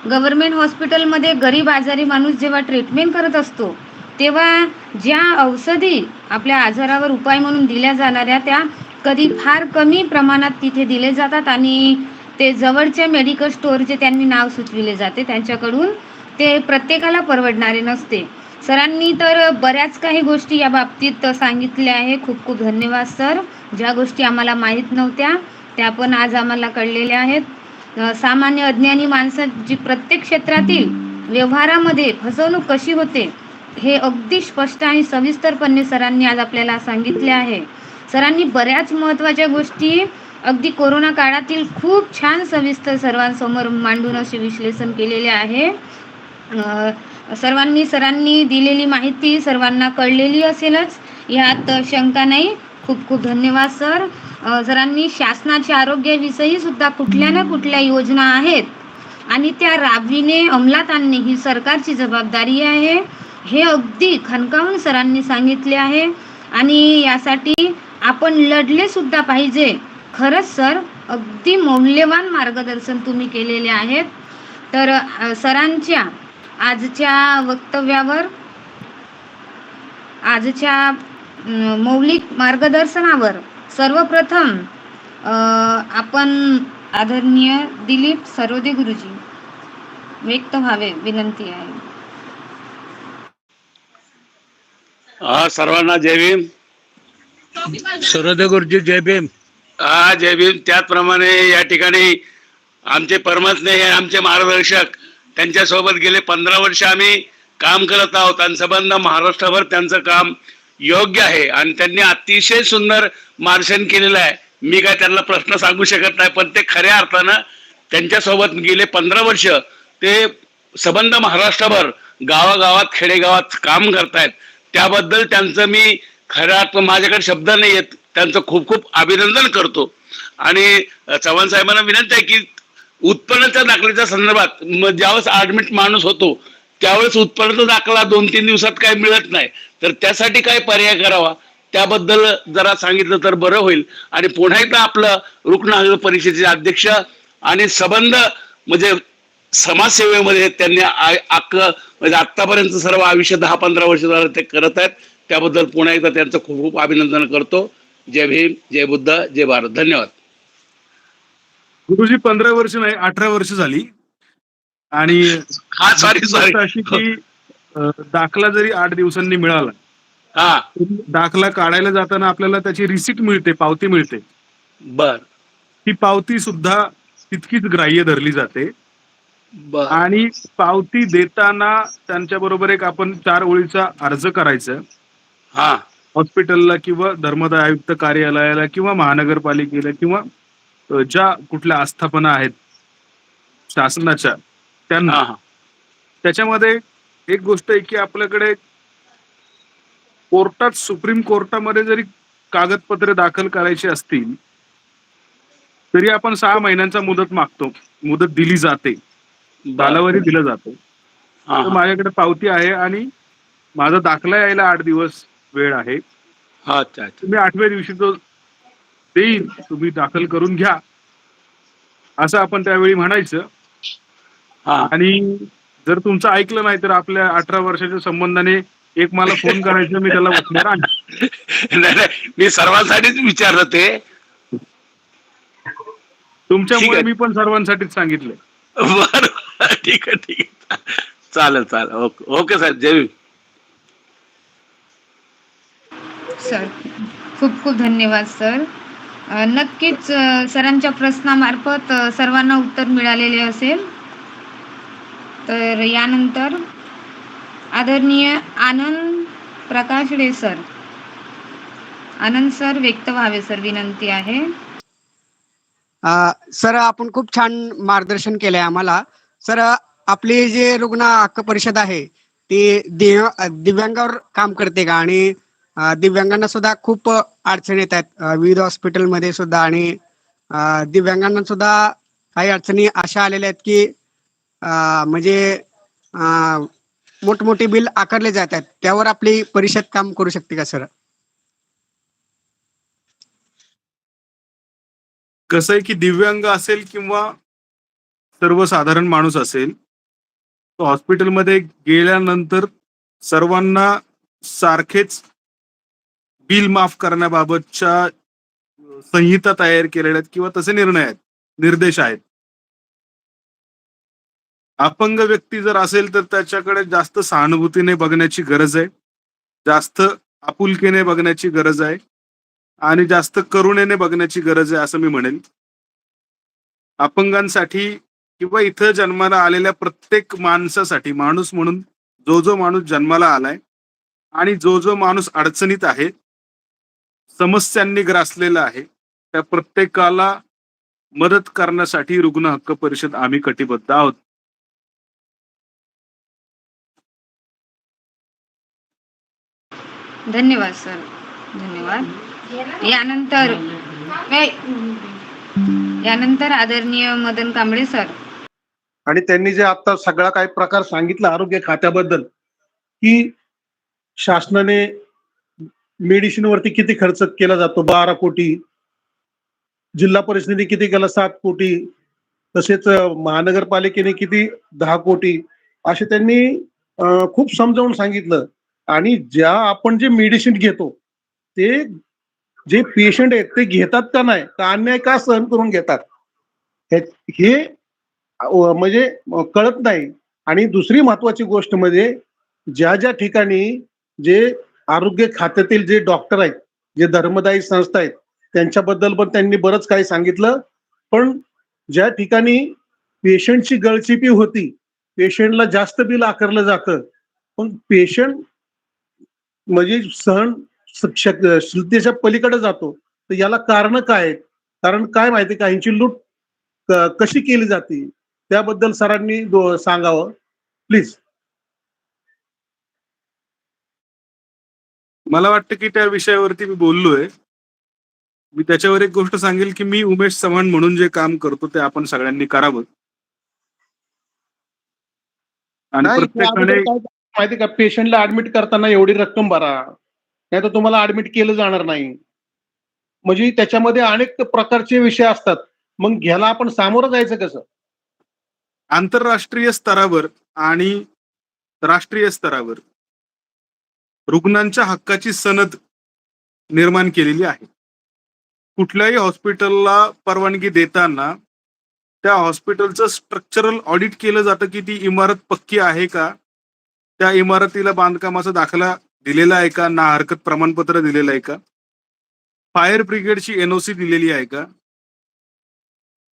गव्हर्नमेंट हॉस्पिटलमध्ये गरीब आजारी माणूस जेव्हा ट्रीटमेंट करत असतो तेव्हा ज्या औषधी आपल्या आजारावर उपाय म्हणून दिल्या जाणाऱ्या त्या कधी फार कमी प्रमाणात तिथे दिले जातात आणि ते जवळच्या मेडिकल स्टोअरचे त्यांनी नाव सुचविले जाते, त्यांच्याकडून ते प्रत्येकाला परवडणारे नसते. सरांनी तर बऱ्याच काही गोष्टी या बाबतीत सांगितल्या आहे. खूप खूप धन्यवाद सर. ज्या गोष्टी आम्हाला माहीत नव्हत्या त्या पण आज आम्हाला कळलेल्या आहेत. सामान्य अज्ञानी माणसाची प्रत्येक क्षेत्रातील व्यवहारामध्ये फसवणूक कशी होते हे अगदी स्पष्ट आणि सविस्तरपणे सरांनी आज आपल्याला सांगितले आहे. सरांनी बऱ्याच महत्त्वाच्या गोष्टी अगदी कोरोना काळातील खूप छान सविस्तर सर्वांसमोर मांडून असे विश्लेषण केलेले आहे. सरांनी दिलेली माहिती सर्वांना कळलेली असेलच, यात शंका नाही. खूप खूप धन्यवाद सर. सरांनी शासनाच्या आरोग्याविषयी सुद्धा कुठल्या ना कुठल्या योजना आहेत आणि त्या राबविणे अंमलात आणणे ही सरकारची जबाबदारी आहे, हे अगदी खणकावून सरांनी सांगितले आहे आणि यासाठी आपण लढले सुद्धा पाहिजे. खरंच सर, अगदी मौल्यवान मार्गदर्शन तुम्ही केलेले आहेत. तर सरांच्या आजच्या वक्तव्यावर, आजच्या मौलिक मार्गदर्शनावर सर्वप्रथम आपण आदरणीय दिलीप सरोदे गुरुजी व्यक्त व्हावे विनंती आहे. सर्वांना जय भीम. सरोदे गुरुजी जय भीम. जय भीम. त्याचप्रमाणे या ठिकाणी आमचे परमस्नेही आमचे मार्गदर्शक, त्यांच्या सोबत गेले 15 वर्ष आम्ही काम करत आहोत आणि संबंध महाराष्ट्रभर त्यांचं काम योग्य आहे आणि त्यांनी अतिशय सुंदर मार्गदर्शन केलेलं आहे. मी काय त्यांना प्रश्न सांगू शकत नाही, पण ते खऱ्या अर्थानं त्यांच्यासोबत गेले 15 वर्ष ते संबंध महाराष्ट्रभर गावागावात खेडेगावात काम करतायत. त्याबद्दल त्यांचं मी खऱ्या अर्थ माझ्याकडे शब्द नाही आहेत, त्यांचं खूप खूप अभिनंदन करतो. आणि चव्हाण साहेबांना विनंती आहे की उत्पन्नाच्या दाखल्याच्या संदर्भात ज्यावेळेस ऍडमिट माणूस होतो त्यावेळेस उत्पन्नाचा दाखला 2-3 दिवसात काही मिळत नाही, तर त्यासाठी काय पर्याय करावा त्याबद्दल जरा सांगितलं तर बरं होईल. आणि पुन्हा एकदा आपलं रुग्ण आयोग परिषदेचे अध्यक्ष आणि संबंध म्हणजे समाजसेवेमध्ये त्यांनी म्हणजे आतापर्यंत सर्व आयुष्य 10-15 वर्ष झालं ते करत आहेत. त्याबद्दल पुन्हा एकदा त्यांचं खूप खूप अभिनंदन करतो. जय भीम, जय बुद्ध, जय भारत. धन्यवाद. गुरुजी 15 वर्ष नाही 18 वर्ष झाली. आणि सॉरी अशी की दाखला जरी 8 दिवसांनी मिळाला, दाखला काढायला जाताना आपल्याला त्याची रिसिट मिळते, पावती मिळते. बर. ती पावती सुद्धा तितकीच ग्राह्य धरली जाते. आणि पावती देताना त्यांच्या बरोबर एक आपण 4 ओळीचा अर्ज करायचा हॉस्पिटलला किंवा धर्मदाय आयुक्त कार्यालयाला किंवा महानगरपालिकेला किंवा ज्या कुठल्या आस्थापना आहेत शासनाच्या त्यांना. त्याच्यामध्ये एक गोष्ट आहे की आपल्याकडे कोर्टात, सुप्रीम कोर्टामध्ये जरी कागदपत्रे दाखल करायची असतील तरी आपण 6 महिन्यांचा मुदत मागतो, मुदत दिली जाते, कालावधी दिला जातो. तर माझ्याकडे पावती आहे आणि माझा दाखला यायला 8 दिवस वेळ आहे. तुम्ही 8व्या दिवशी तो देईल, तुम्ही दाखल करून घ्या असं आपण त्यावेळी म्हणायचं. आणि जर तुमचं ऐकलं नाही तर आपल्या 18 वर्षाच्या संबंधाने एक मला फोन करायचा, मी त्याला वचणार आहे. मी सर्वांसाठीच विचारलं ते. तुमच्यामुळे मी पण सर्वांसाठीच सांगितलंय. बरं, ठीक आहे ठीक आहे, चालेल चालेल. ओके ओके सर, जय भीम. सर खूप खूप धन्यवाद सर. नक्कीच सरांच्या प्रश्नामार्फत सर्वांना उत्तर मिळालेले असेल. तर यानंतर आदरणीय आनंद प्रकाशडे सर, आनंद सर व्यक्त व्हावे सर, विनंती आहे. सर, आपण खूप छान मार्गदर्शन केलंय आम्हाला. सर, आपली जे रुग्ण हक्क परिषद आहे ती दिव्यांगावर काम करते का? आणि दिव्यांगांना सुद्धा खूप अडचणी येत आहेत विविध हॉस्पिटलमध्ये सुद्धा, आणि दिव्यांगांना सुद्धा काही अडचणी अशा आलेल्या आहेत की म्हणजे मोठमोठे बिल आकारले जात आहेत. त्यावर आपली परिषद काम करू शकते का सर? कसं आहे की दिव्यांग असेल किंवा सर्वसाधारण माणूस असेल, तो हॉस्पिटलमध्ये गेल्यानंतर सर्वांना सारखेच बिल माफ करण्याबाबतच्या संहिता तयार केलेल्या आहेत किंवा तसे निर्णय आहेत, निर्देश आहेत. अपंग व्यक्ती जर असेल तर त्याच्याकडे जास्त सहानुभूतीने बघण्याची गरज आहे, जास्त आपुलकीने बघण्याची गरज आहे आणि जास्त करुणेने बघण्याची गरज आहे असं मी म्हणेन. अपंगांसाठी किंवा इथं जन्माला आलेल्या प्रत्येक माणसासाठी, माणूस म्हणून जो माणूस जन्माला आलाय आणि जो माणूस अडचणीत आहे, समस्यांनी ग्रासलेला आहे, त्या प्रत्येकाला मदत करण्यासाठी रुग्ण हक्क परिषद आम्ही कटिबद्ध आहोत. धन्यवाद सर, धन्यवाद. यानंतर आदरणीय मदन कांबळे सर. आणि त्यांनी जे आता सगळा काही प्रकार सांगितला आरोग्य खात्याबद्दल, की शासनाने मेडिसिन वरती किती खर्च केला जातो, 12 कोटी, जिल्हा परिषदेने किती केला, 7 कोटी, तसेच महानगरपालिकेने किती, 10 कोटी, असे त्यांनी खूप समजावून सांगितलं. आणि ज्या आपण जे मेडिसिन घेतो ते जे पेशंट आहेत ते घेतात का नाही, का अन्याय का सहन करून घेतात, हे म्हणजे कळत नाही. आणि दुसरी महत्वाची गोष्ट म्हणजे ज्या ठिकाणी जे आरोग्य खात्यातील जे डॉक्टर आहेत, जे धर्मदायी संस्था आहेत, त्यांच्याबद्दल पण त्यांनी बरंच काही सांगितलं. पण ज्या ठिकाणी पेशंटची गळचिपी होती, पेशंटला जास्त बिल आकारलं जातं, पण पेशंट म्हणजे सहनशीलतेच्या पलीकडे जातो, तर याला कारण काय आहेत? कारण काय माहिती का, ह्यांची लूट कशी केली जाते त्याबद्दल सरांनी सांगावं प्लीज. मला वाटतं की त्या विषयावरती मी बोललोय. मी त्याच्यावर एक गोष्ट सांगेल की मी उमेश चव्हाण म्हणून जे काम करतो ते आपण सगळ्यांनी करावं. आणि नाही, प्रत्येकाने माहिती का, पेशंटला ऍडमिट करताना एवढी रक्कम भरा, नाही तर तुम्हाला ऍडमिट केलं जाणार नाही. म्हणजे त्याच्यामध्ये अनेक प्रकारचे विषय असतात. मग ह्याला आपण सामोरं जायचं कसं? आंतरराष्ट्रीय स्तरावर आणि राष्ट्रीय स्तरावर रुग्णांच्या हक्काची सनद निर्माण केलेली आहे. कुठल्याही हॉस्पिटलला परवानगी देताना त्या हॉस्पिटलचं स्ट्रक्चरल ऑडिट केलं जातं की ती इमारत पक्की आहे का, त्या इमारतीला बांधकामाचा दाखला दिलेला आहे का, ना हरकत प्रमाणपत्र दिलेलं आहे का, फायर ब्रिगेडची एनओसी दिलेली आहे का,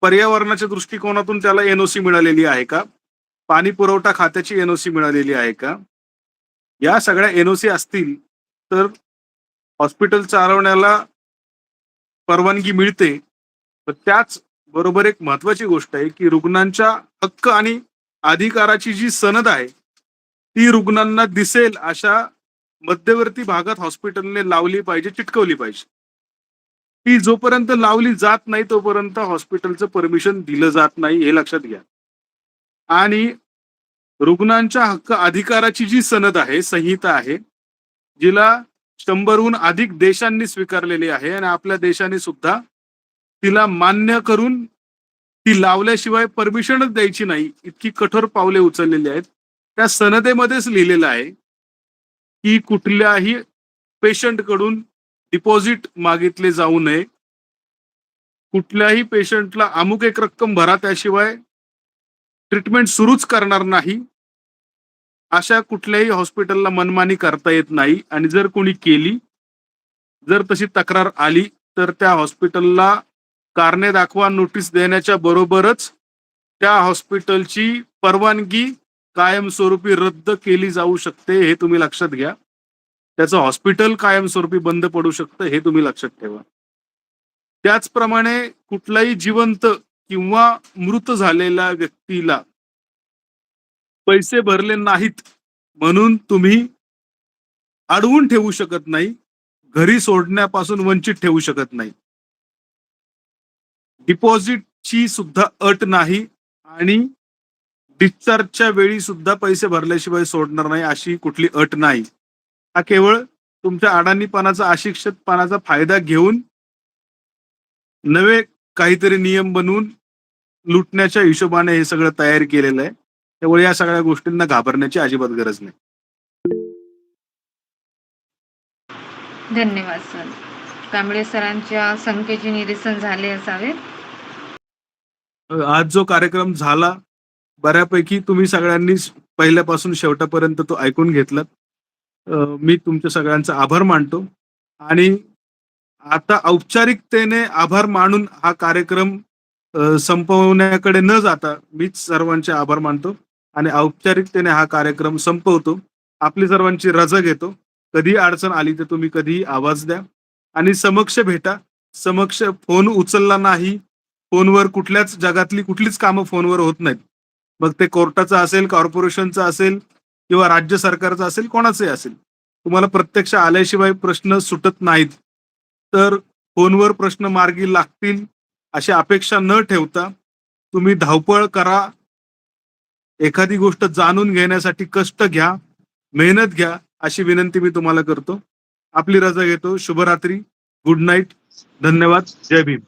पर्यावरणाच्या दृष्टिकोनातून त्याला एनओसी मिळालेली आहे का, पाणी पुरवठा खात्याची एनओसी मिळालेली आहे का. या सगळ्या एनओसी असतील तर हॉस्पिटल चालवण्याला परवानगी मिळते. तर त्याच बरोबर एक महत्वाची गोष्ट आहे की रुग्णांच्या हक्क आणि अधिकाराची जी सनद आहे ती रुग्णांना दिसेल अशा मध्यवर्ती भागात हॉस्पिटलने लावली पाहिजे, चिटकवली पाहिजे. ती जोपर्यंत लावली जात नाही तोपर्यंत हॉस्पिटलचं परमिशन दिलं जात नाही, हे लक्षात घ्या. आणि रुग्णांच्या हक्क अधिकाराची जी सनद आहे, संहिता आहे, जिला 100हून अधिक देशांनी स्वीकारलेली आहे आणि आपल्या देशाने सुद्धा तिला मान्य करून ती लावल्याशिवाय परमिशनच द्यायची नाही, इतकी कठोर पावले उचललेली आहेत. त्या सनदेमध्येच लिहिलेलं आहे की कुठल्याही पेशंट कडून डिपॉझिट मागितले जाऊ नये, कुठल्याही पेशंटला अमुक एक रक्कम भरा त्याशिवाय ट्रीटमेंट सुरूच करणार नाही, अशा कुठल्याही हॉस्पिटलला मनमानी करता येत नाही. आणि जर कोणी केली, जर तशी तक्रार आली तर त्या हॉस्पिटलला कारणे दाखवा नोटीस देण्याच्या बरोबरच त्या हॉस्पिटलची परवानगी कायमस्वरूपी रद्द केली जाऊ शकते, हे तुम्ही लक्षात घ्या. त्याचं हॉस्पिटल कायमस्वरूपी बंद पडू शकतं, हे तुम्ही लक्षात ठेवा. त्याचप्रमाणे कुठलाही जिवंत किंवा मृत झालेल्या व्यक्तीला पैसे भरले नाहीत म्हणून तुम्ही अडवून ठेवू शकत नाही, घरी सोडण्यापासून वंचित ठेवू शकत नाही. डिपॉझिटची सुद्धा अट नाही आणि डिस्चार्जच्या वेळी सुद्धा पैसे भरल्याशिवाय सोडणार नाही अशी कुठली अट नाही. हा केवळ तुमच्या अडाणीपणाचा, अशिक्षितपणाचा फायदा घेऊन नवे काहीतरी नियम बनवून लुटण्याच्या हिशोबाने हे सगळं तयार केलेलं आहे. त्यामुळे या सगळ्या गोष्टींना घाबरण्याची अजिबात गरज नाही. धन्यवाद सर. कांबळे सरांच्या शंकेचे निरसन झाले असावे. आज जो कार्यक्रम झाला बऱ्यापैकी तुम्ही सगळ्यांनी पहिल्यापासून शेवटापर्यंत तो ऐकून घेतलात. मी तुमच्या सगळ्यांचा आभार मानतो आणि आता औपचारिकतेने आभार मानून हा कार्यक्रम संपवण्याकडे न जाता मीच सर्वांचे आभार मानतो आणि औपचारिकतेने हा कार्यक्रम संपवतो. आपली सर्वांची रजा घेतो. कधी अडचण आली तर तुम्ही कधीही आवाज द्या आणि समक्ष भेटा. समक्ष फोन उचलला नाही, फोनवर कुठल्याच जगातली कुठलीच कामं फोनवर होत नाहीत. मग ते कोर्टाचं असेल, कॉर्पोरेशनचं असेल किंवा राज्य सरकारचं असेल, कोणाचंही असेल. तुम्हाला प्रत्यक्ष आल्याशिवाय प्रश्न सुटत नाहीत. तर फोनवर प्रश्न मार्गी लागतील अशी अपेक्षा न ठेवता तुम्ही धावपळ करा. एखादी गोष्ट जाणून घेण्यासाठी कष्ट घ्या, मेहनत घ्या अशी विनंती मी तुम्हाला करतो. आपली रजा घेतो. शुभरात्री. Good night. धन्यवाद. जय भीम.